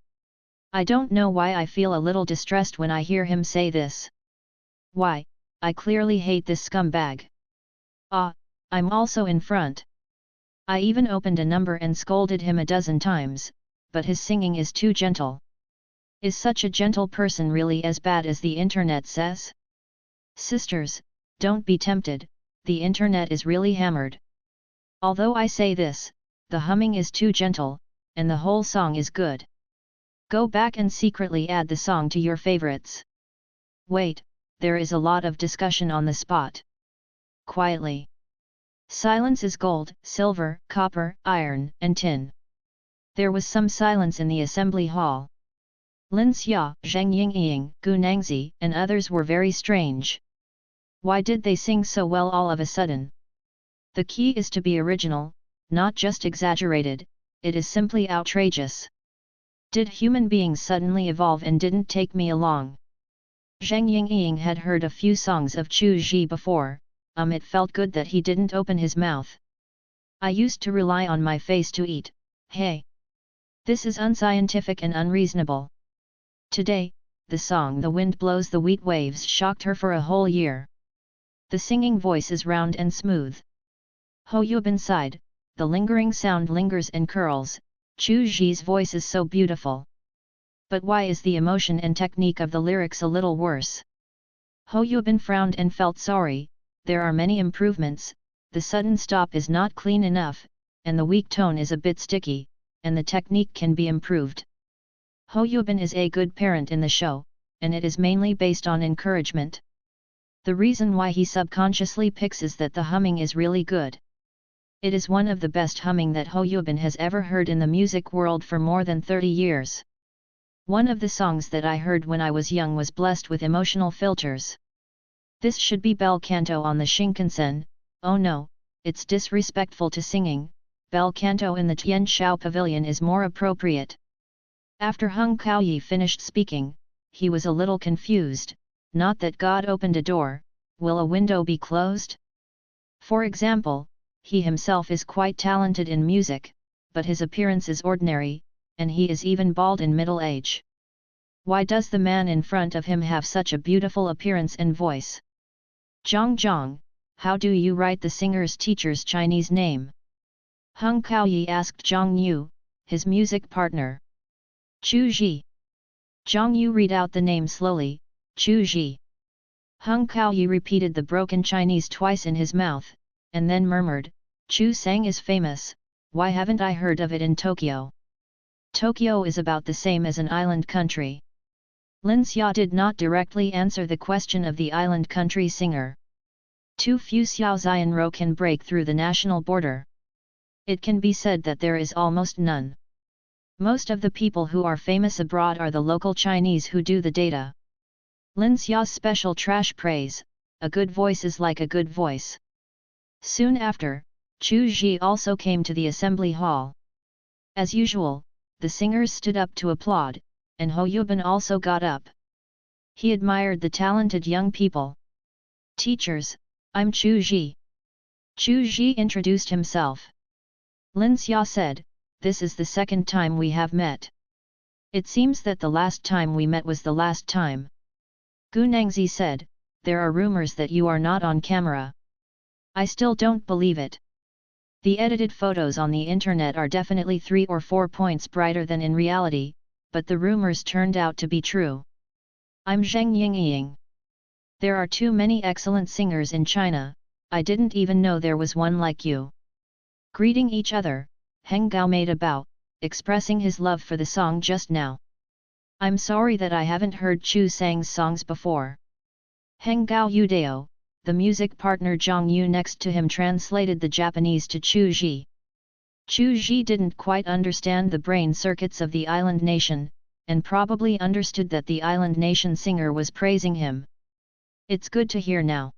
I don't know why I feel a little distressed when I hear him say this. Why, I clearly hate this scumbag. Ah, I'm also in front. I even opened a number and scolded him a dozen times, but his singing is too gentle. Is such a gentle person really as bad as the internet says? Sisters, don't be tempted, the internet is really hammered. Although I say this, the humming is too gentle, and the whole song is good. Go back and secretly add the song to your favorites. Wait, there is a lot of discussion on the spot. Quietly. Silence is gold, silver, copper, iron, and tin. There was some silence in the assembly hall. Lin Xia, Zheng Yingying, Gu Nangzi, and others were very strange. Why did they sing so well all of a sudden? The key is to be original, not just exaggerated, it is simply outrageous. Did human beings suddenly evolve and didn't take me along? Zheng Yingying had heard a few songs of Chu Ji before, it felt good that he didn't open his mouth. I used to rely on my face to eat, hey! This is unscientific and unreasonable. Today, the song The Wind Blows the Wheat Waves shocked her for a whole year. The singing voice is round and smooth. Ho Yubin sighed, the lingering sound lingers and curls, Chu Ji's voice is so beautiful. But why is the emotion and technique of the lyrics a little worse? Ho Yubin frowned and felt sorry, there are many improvements, the sudden stop is not clean enough, and the weak tone is a bit sticky, and the technique can be improved. Ho Yubin is a good parent in the show, and it is mainly based on encouragement. The reason why he subconsciously picks is that the humming is really good. It is one of the best humming that Ho Yubin has ever heard in the music world for more than 30 years. One of the songs that I heard when I was young was blessed with emotional filters. This should be bel canto on the Shinkansen, oh no, it's disrespectful to singing, bel canto in the Tian Shao Pavilion is more appropriate. After Hung Kaoyi finished speaking, he was a little confused, not that God opened a door, will a window be closed? For example, he himself is quite talented in music, but his appearance is ordinary, and he is even bald in middle age. Why does the man in front of him have such a beautiful appearance and voice? Zhang, how do you write the singer's teacher's Chinese name? Hung Kaoyi asked Zhang Yu, his music partner. Chu Ji. Zhang Yu read out the name slowly, Chu Ji. Hung Kaoyi repeated the broken Chinese twice in his mouth, and then murmured, Chu Sang is famous, why haven't I heard of it in Tokyo? Tokyo is about the same as an island country. Lin Xia did not directly answer the question of the island country singer. Too few Xiao Xianro can break through the national border. It can be said that there is almost none. Most of the people who are famous abroad are the local Chinese who do the data. Lin Xia's special trash praise, a good voice is like a good voice. Soon after, Chu Ji also came to the assembly hall. As usual, the singers stood up to applaud, and Ho Yubin also got up. He admired the talented young people. Teachers, I'm Chu Ji. Chu Ji introduced himself. Lin Xia said, this is the second time we have met. It seems that the last time we met was the last time. Gu Nangzi said, there are rumors that you are not on camera. I still don't believe it. The edited photos on the internet are definitely 3 or 4 points brighter than in reality, but the rumors turned out to be true. I'm Zheng Yingying. There are too many excellent singers in China, I didn't even know there was one like you. Greeting each other, Heng Gao made a bow, expressing his love for the song just now. I'm sorry that I haven't heard Chu Sang's songs before. Heng Gao Yudao, the music partner Zhang Yu next to him translated the Japanese to Chu Ji. Chu Ji didn't quite understand the brain circuits of the island nation, and probably understood that the island nation singer was praising him. It's good to hear now.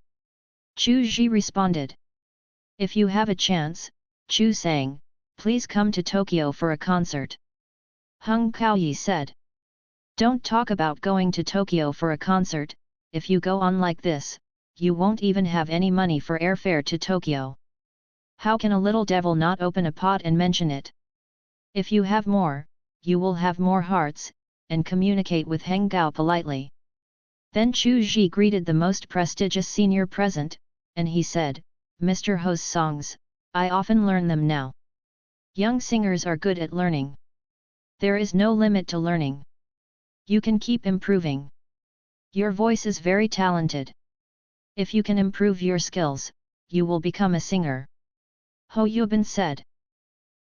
Chu Ji responded. If you have a chance, Chu Sang, please come to Tokyo for a concert. Hung Kaoyi said. Don't talk about going to Tokyo for a concert, if you go on like this, you won't even have any money for airfare to Tokyo. How can a little devil not open a pot and mention it? If you have more, you will have more hearts, and communicate with Heng Gao politely. Then Chu Ji greeted the most prestigious senior present, and he said, Mr. Ho's songs, I often learn them now. Young singers are good at learning. There is no limit to learning. You can keep improving. Your voice is very talented. If you can improve your skills, you will become a singer. Ho Yubin said.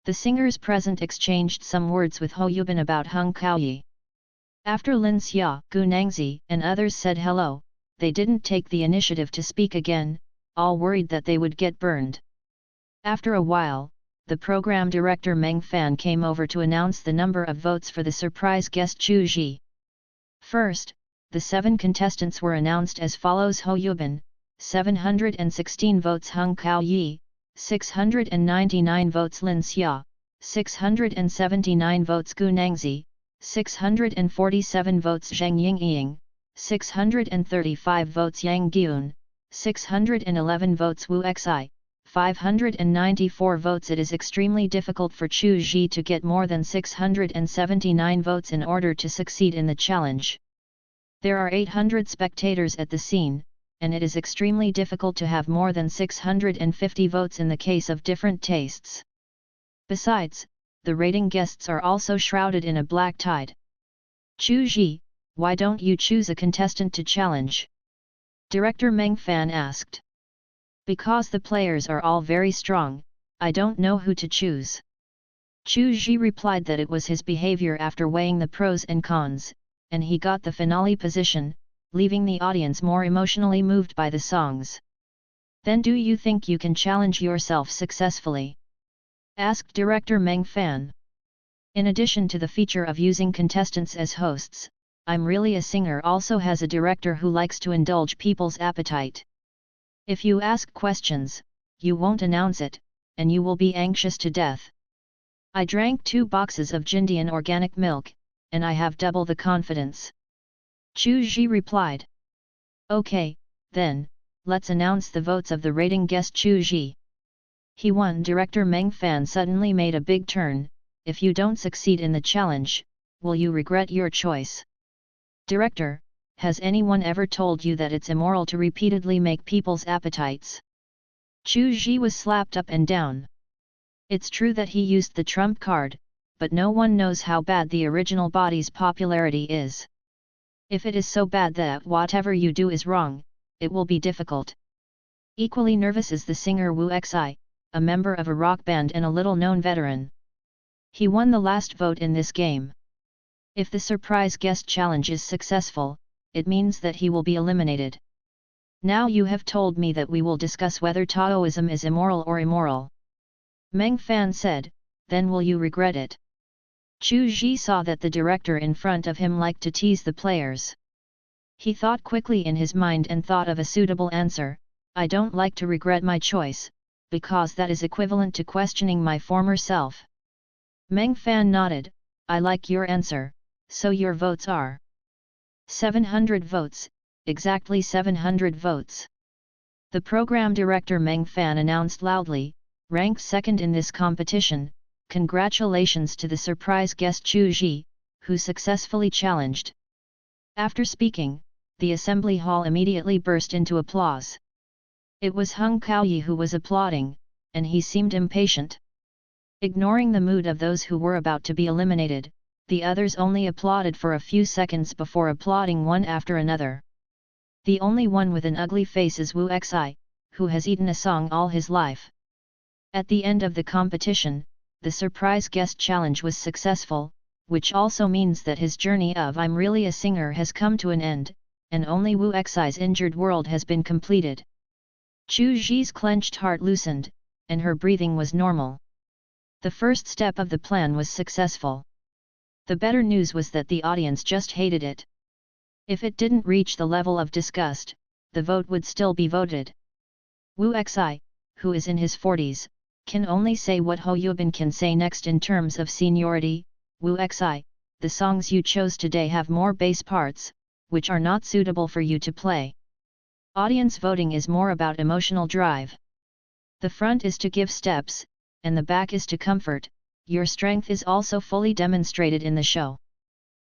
The singers present exchanged some words with Ho Yubin about Hung Kaoyi. After Lin Xia, Gu Nangzi, and others said hello, they didn't take the initiative to speak again, all worried that they would get burned. After a while, the program director Meng Fan came over to announce the number of votes for the surprise guest Chu Ji. First, the 7 contestants were announced as follows: Ho Yubin, 716 votes; Hung Kaoyi, 699 votes; Lin Xia, 679 votes; Gu Nangzi, 647 votes; Zheng Yingying, 635 votes; Yang Gyun, 611 votes; Wu Xi, 594 votes. It is extremely difficult for Chu Ji to get more than 679 votes in order to succeed in the challenge. There are 800 spectators at the scene, and it is extremely difficult to have more than 650 votes in the case of different tastes. Besides, the rating guests are also shrouded in a black tide. Chu Ji, why don't you choose a contestant to challenge? Director Meng Fan asked. Because the players are all very strong, I don't know who to choose. Chu Ji replied that it was his behavior after weighing the pros and cons, and he got the finale position, leaving the audience more emotionally moved by the songs. Then do you think you can challenge yourself successfully? Asked director Meng Fan. In addition to the feature of using contestants as hosts, I'm Really a Singer also has a director who likes to indulge people's appetite. If you ask questions, you won't announce it, and you will be anxious to death. I drank 2 boxes of Jindian organic milk, and I have double the confidence. Chu Ji replied. Okay, then, let's announce the votes of the rating guest Chu Ji. He won. Director Meng Fan suddenly made a big turn. If you don't succeed in the challenge, will you regret your choice? Director, has anyone ever told you that it's immoral to repeatedly make people's appetites? Chu Ji was slapped up and down. It's true that he used the trump card, but no one knows how bad the original body's popularity is. If it is so bad that whatever you do is wrong, it will be difficult. Equally nervous is the singer Wu Xi, a member of a rock band and a little-known veteran. He won the last vote in this game. If the surprise guest challenge is successful, it means that he will be eliminated. Now you have told me that we will discuss whether Taoism is immoral or immoral. Meng Fan said, then will you regret it? Chu Ji saw that the director in front of him liked to tease the players. He thought quickly in his mind and thought of a suitable answer. I don't like to regret my choice, because that is equivalent to questioning my former self. Meng Fan nodded, I like your answer, so your votes are 700 votes, exactly 700 votes. The program director Meng Fan announced loudly, ranked second in this competition, congratulations to the surprise guest Chu Ji, who successfully challenged. After speaking, the assembly hall immediately burst into applause. It was Hung Kaoyi who was applauding, and he seemed impatient. Ignoring the mood of those who were about to be eliminated, the others only applauded for a few seconds before applauding one after another. The only one with an ugly face is Wu Xi, who has eaten a song all his life. At the end of the competition, the surprise guest challenge was successful, which also means that his journey of I'm really a singer has come to an end, and only Wu Xi's injured world has been completed. Chu Ji's clenched heart loosened, and her breathing was normal. The first step of the plan was successful. The better news was that the audience just hated it. If it didn't reach the level of disgust, the vote would still be voted. Wu Xi, who is in his 40s, can only say what Ho Yubin can say next in terms of seniority. Wu Xi, the songs you chose today have more bass parts, which are not suitable for you to play. Audience voting is more about emotional drive. The front is to give steps, and the back is to comfort. Your strength is also fully demonstrated in the show.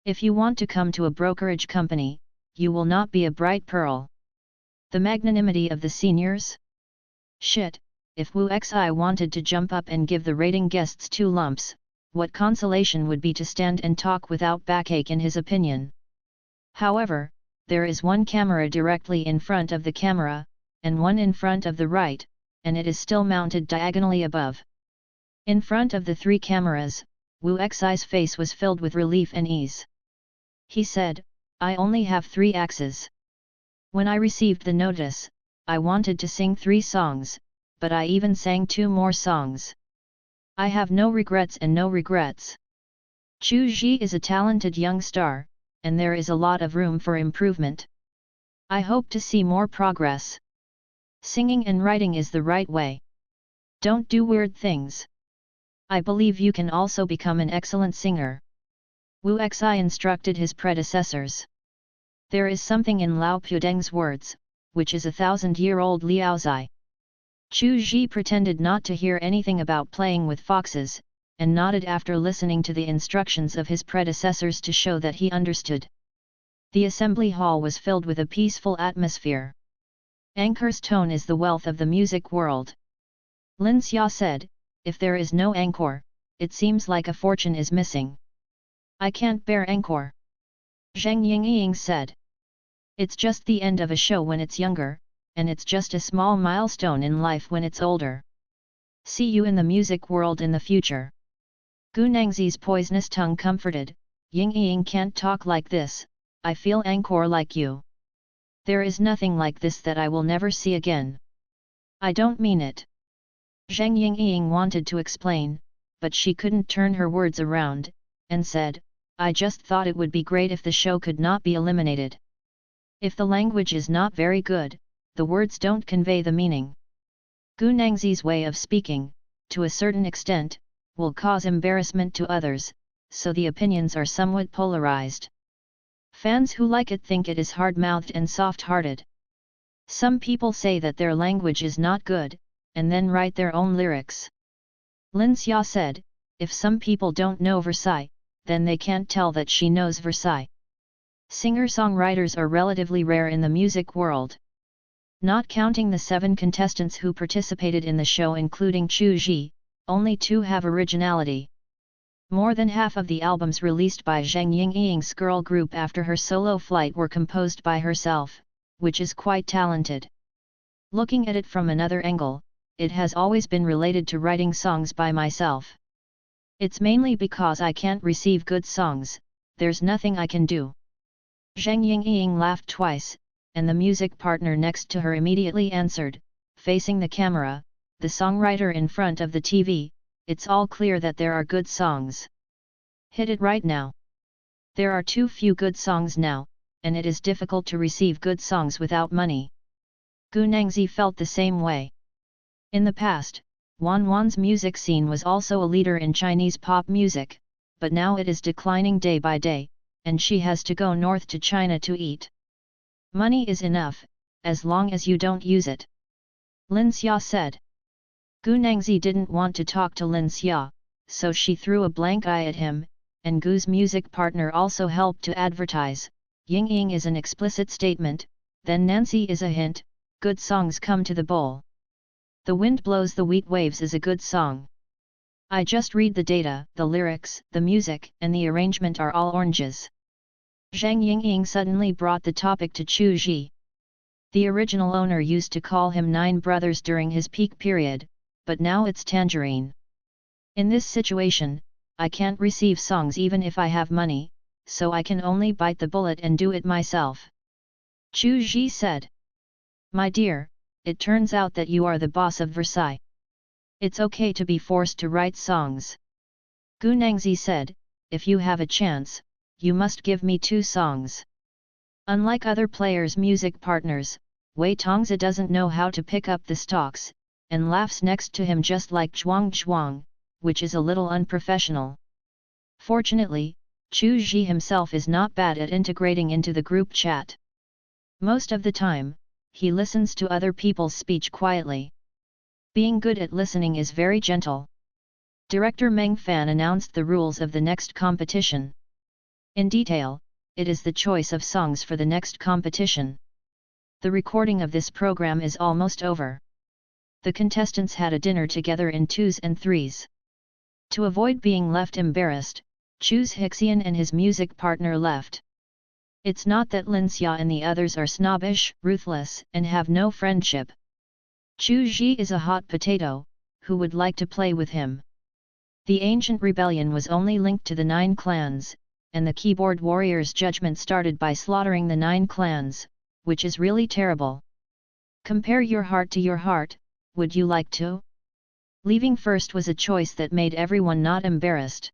If you want to come to a brokerage company, you will not be a bright pearl. The magnanimity of the seniors? Shit, if Wu Xi wanted to jump up and give the rating guests 2 lumps, what consolation would be to stand and talk without backache in his opinion. However, there is one camera directly in front of the camera, and one in front of the right, and it is still mounted diagonally above. In front of the 3 cameras, Wu Xi's face was filled with relief and ease. He said, I only have 3 axes. When I received the notice, I wanted to sing 3 songs, but I even sang 2 more songs. I have no regrets and no regrets. Chu Ji is a talented young star, and there is a lot of room for improvement. I hope to see more progress. Singing and writing is the right way. Don't do weird things. I believe you can also become an excellent singer. Wu Xi instructed his predecessors. There is something in Lao Pudeng's words, which is 1,000-year-old Liaozai. Chu Ji pretended not to hear anything about playing with foxes, and nodded after listening to the instructions of his predecessors to show that he understood. The assembly hall was filled with a peaceful atmosphere. Anchor's tone is the wealth of the music world. Lin Xia said, if there is no encore, it seems like a fortune is missing. I can't bear encore. Zheng Yingying said. It's just the end of a show when it's younger, and it's just a small milestone in life when it's older. See you in the music world in the future. Gu Nangzi's poisonous tongue comforted, Yingying can't talk like this, I feel encore like you. There is nothing like this that I will never see again. I don't mean it. Zheng Yingying wanted to explain, but she couldn't turn her words around, and said, I just thought it would be great if the show could not be eliminated. If the language is not very good, the words don't convey the meaning. Gu Nangzi's way of speaking, to a certain extent, will cause embarrassment to others, so the opinions are somewhat polarized. Fans who like it think it is hard-mouthed and soft-hearted. Some people say that their language is not good, and then write their own lyrics. Lin Xia said, if some people don't know Versailles, then they can't tell that she knows Versailles. Singer-songwriters are relatively rare in the music world. Not counting the 7 contestants who participated in the show including Chu Ji, only 2 have originality. More than half of the albums released by Zheng Yingying's girl group after her solo flight were composed by herself, which is quite talented. Looking at it from another angle, it has always been related to writing songs by myself. It's mainly because I can't receive good songs, there's nothing I can do. Zhang Yingying laughed twice, and the music partner next to her immediately answered, facing the camera, the songwriter in front of the TV, it's all clear that there are good songs. Hit it right now. There are too few good songs now, and it is difficult to receive good songs without money. Gu Nangzi felt the same way. In the past, Wan Wan's music scene was also a leader in Chinese pop music, but now it is declining day by day, and she has to go north to China to eat. Money is enough, as long as you don't use it. Lin Xia said. Gu Nangzi didn't want to talk to Lin Xia, so she threw a blank eye at him, and Gu's music partner also helped to advertise. Ying Ying is an explicit statement, then Nancy is a hint, good songs come to the bowl. The Wind Blows the Wheat Waves is a good song. I just read the data, the lyrics, the music, and the arrangement are all oranges. Zhang Yingying suddenly brought the topic to Chu Ji. The original owner used to call him Nine Brothers during his peak period, but now it's Tangerine. In this situation, I can't receive songs even if I have money, so I can only bite the bullet and do it myself. Chu Ji said. My dear, it turns out that you are the boss of Versailles. It's okay to be forced to write songs. Gu Nangzi said, if you have a chance, you must give me 2 songs. Unlike other players' music partners, Wei Tongzi doesn't know how to pick up the stalks, and laughs next to him just like Zhuang Zhuang, which is a little unprofessional. Fortunately, Chu Ji himself is not bad at integrating into the group chat. Most of the time, he listens to other people's speech quietly. Being good at listening is very gentle. Director Meng Fan announced the rules of the next competition. In detail, it is the choice of songs for the next competition. The recording of this program is almost over. The contestants had a dinner together in 2s and 3s. To avoid being left embarrassed, Chu Hixian and his music partner left. It's not that Lin Xia and the others are snobbish, ruthless, and have no friendship. Chu Ji is a hot potato, who would like to play with him. The ancient rebellion was only linked to the 9 clans, and the keyboard warriors' judgment started by slaughtering the 9 clans, which is really terrible. Compare your heart to your heart, would you like to? Leaving first was a choice that made everyone not embarrassed.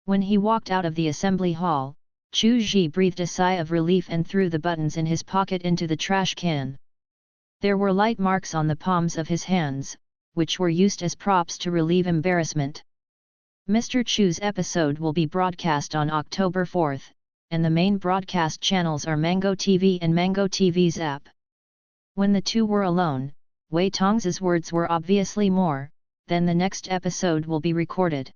When he walked out of the assembly hall, Chu Ji breathed a sigh of relief and threw the buttons in his pocket into the trash can. There were light marks on the palms of his hands, which were used as props to relieve embarrassment. Mr. Chu's episode will be broadcast on October 4th, and the main broadcast channels are Mango TV and Mango TV's app. When the two were alone, Wei Tongzi's words were obviously more, then the next episode will be recorded.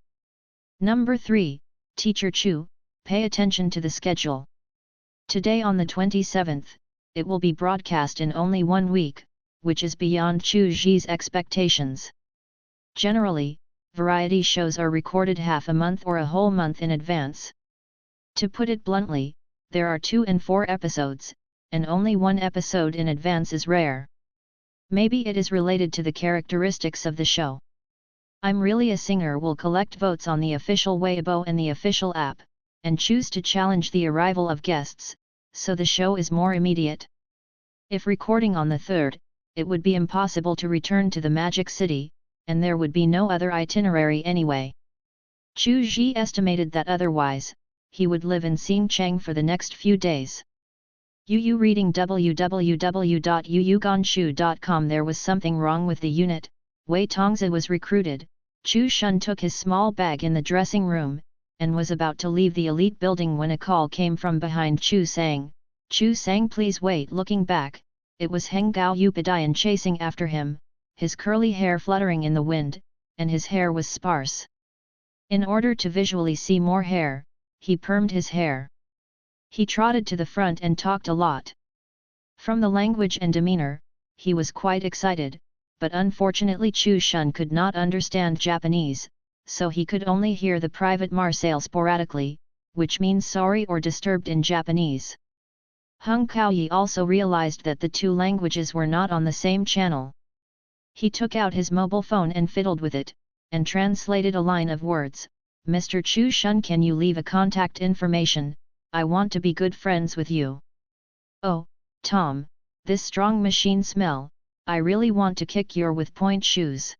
Number 3, Teacher Chu, pay attention to the schedule. Today on the 27th, it will be broadcast in only 1 week, which is beyond Chu Ji's expectations. Generally, variety shows are recorded half a month or a whole month in advance. To put it bluntly, there are 2 and 4 episodes, and only 1 episode in advance is rare. Maybe it is related to the characteristics of the show. I'm Really a Singer will collect votes on the official Weibo and the official app, and choose to challenge the arrival of guests, so the show is more immediate. If recording on the 3rd, it would be impossible to return to the Magic City, and there would be no other itinerary anyway. Chu Ji estimated that otherwise, he would live in Xinjiang for the next few days. Yu reading www.yuyuganshu.com. There was something wrong with the unit. Wei Tongzi was recruited. Chu Shun took his small bag in the dressing room, and was about to leave the elite building when a call came from behind Chu Sang. Chu Sang, please wait. Looking back, it was Heng Gao Upadian chasing after him, his curly hair fluttering in the wind, and his hair was sparse. In order to visually see more hair, he permed his hair. He trotted to the front and talked a lot. From the language and demeanor, he was quite excited, but unfortunately Chu Shun could not understand Japanese, so he could only hear the private Marseille sporadically, which means sorry or disturbed in Japanese. Hung Kaoyi also realized that the two languages were not on the same channel. He took out his mobile phone and fiddled with it, and translated a line of words. Mr. Chu Shun, can you leave a contact information? I want to be good friends with you. Oh, Tom, this strong machine smell, I really want to kick your with point shoes.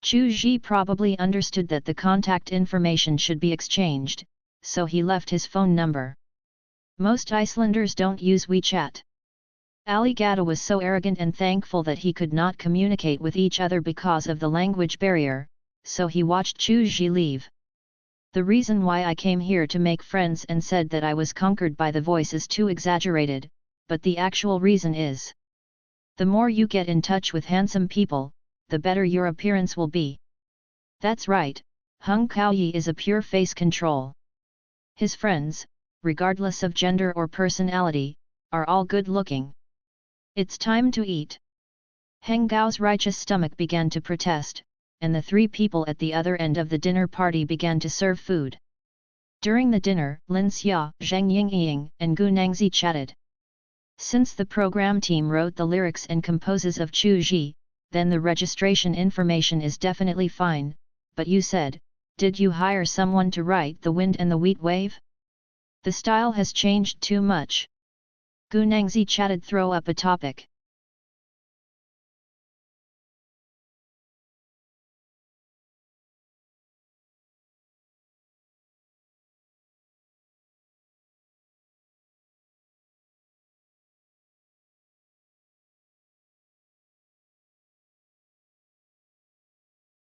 Chu Ji probably understood that the contact information should be exchanged, so he left his phone number. Most Icelanders don't use WeChat. Ali Gada was so arrogant and thankful that he could not communicate with each other because of the language barrier, so he watched Chu Ji leave. The reason why I came here to make friends and said that I was conquered by the voice is too exaggerated, but the actual reason is: the more you get in touch with handsome people, the better your appearance will be. That's right, Hung Kaoyi is a pure face control. His friends, regardless of gender or personality, are all good looking. It's time to eat. Heng Gao's righteous stomach began to protest, and the three people at the other end of the dinner party began to serve food. During the dinner, Lin Xia, Zheng Yingying, and Gu Nangzi chatted. Since the program team wrote the lyrics and composes of Chu Ji, then the registration information is definitely fine, but you said, did you hire someone to write The Wind and the Wheat Wave? The style has changed too much. Gu Nangzi chatted. Throw up a topic.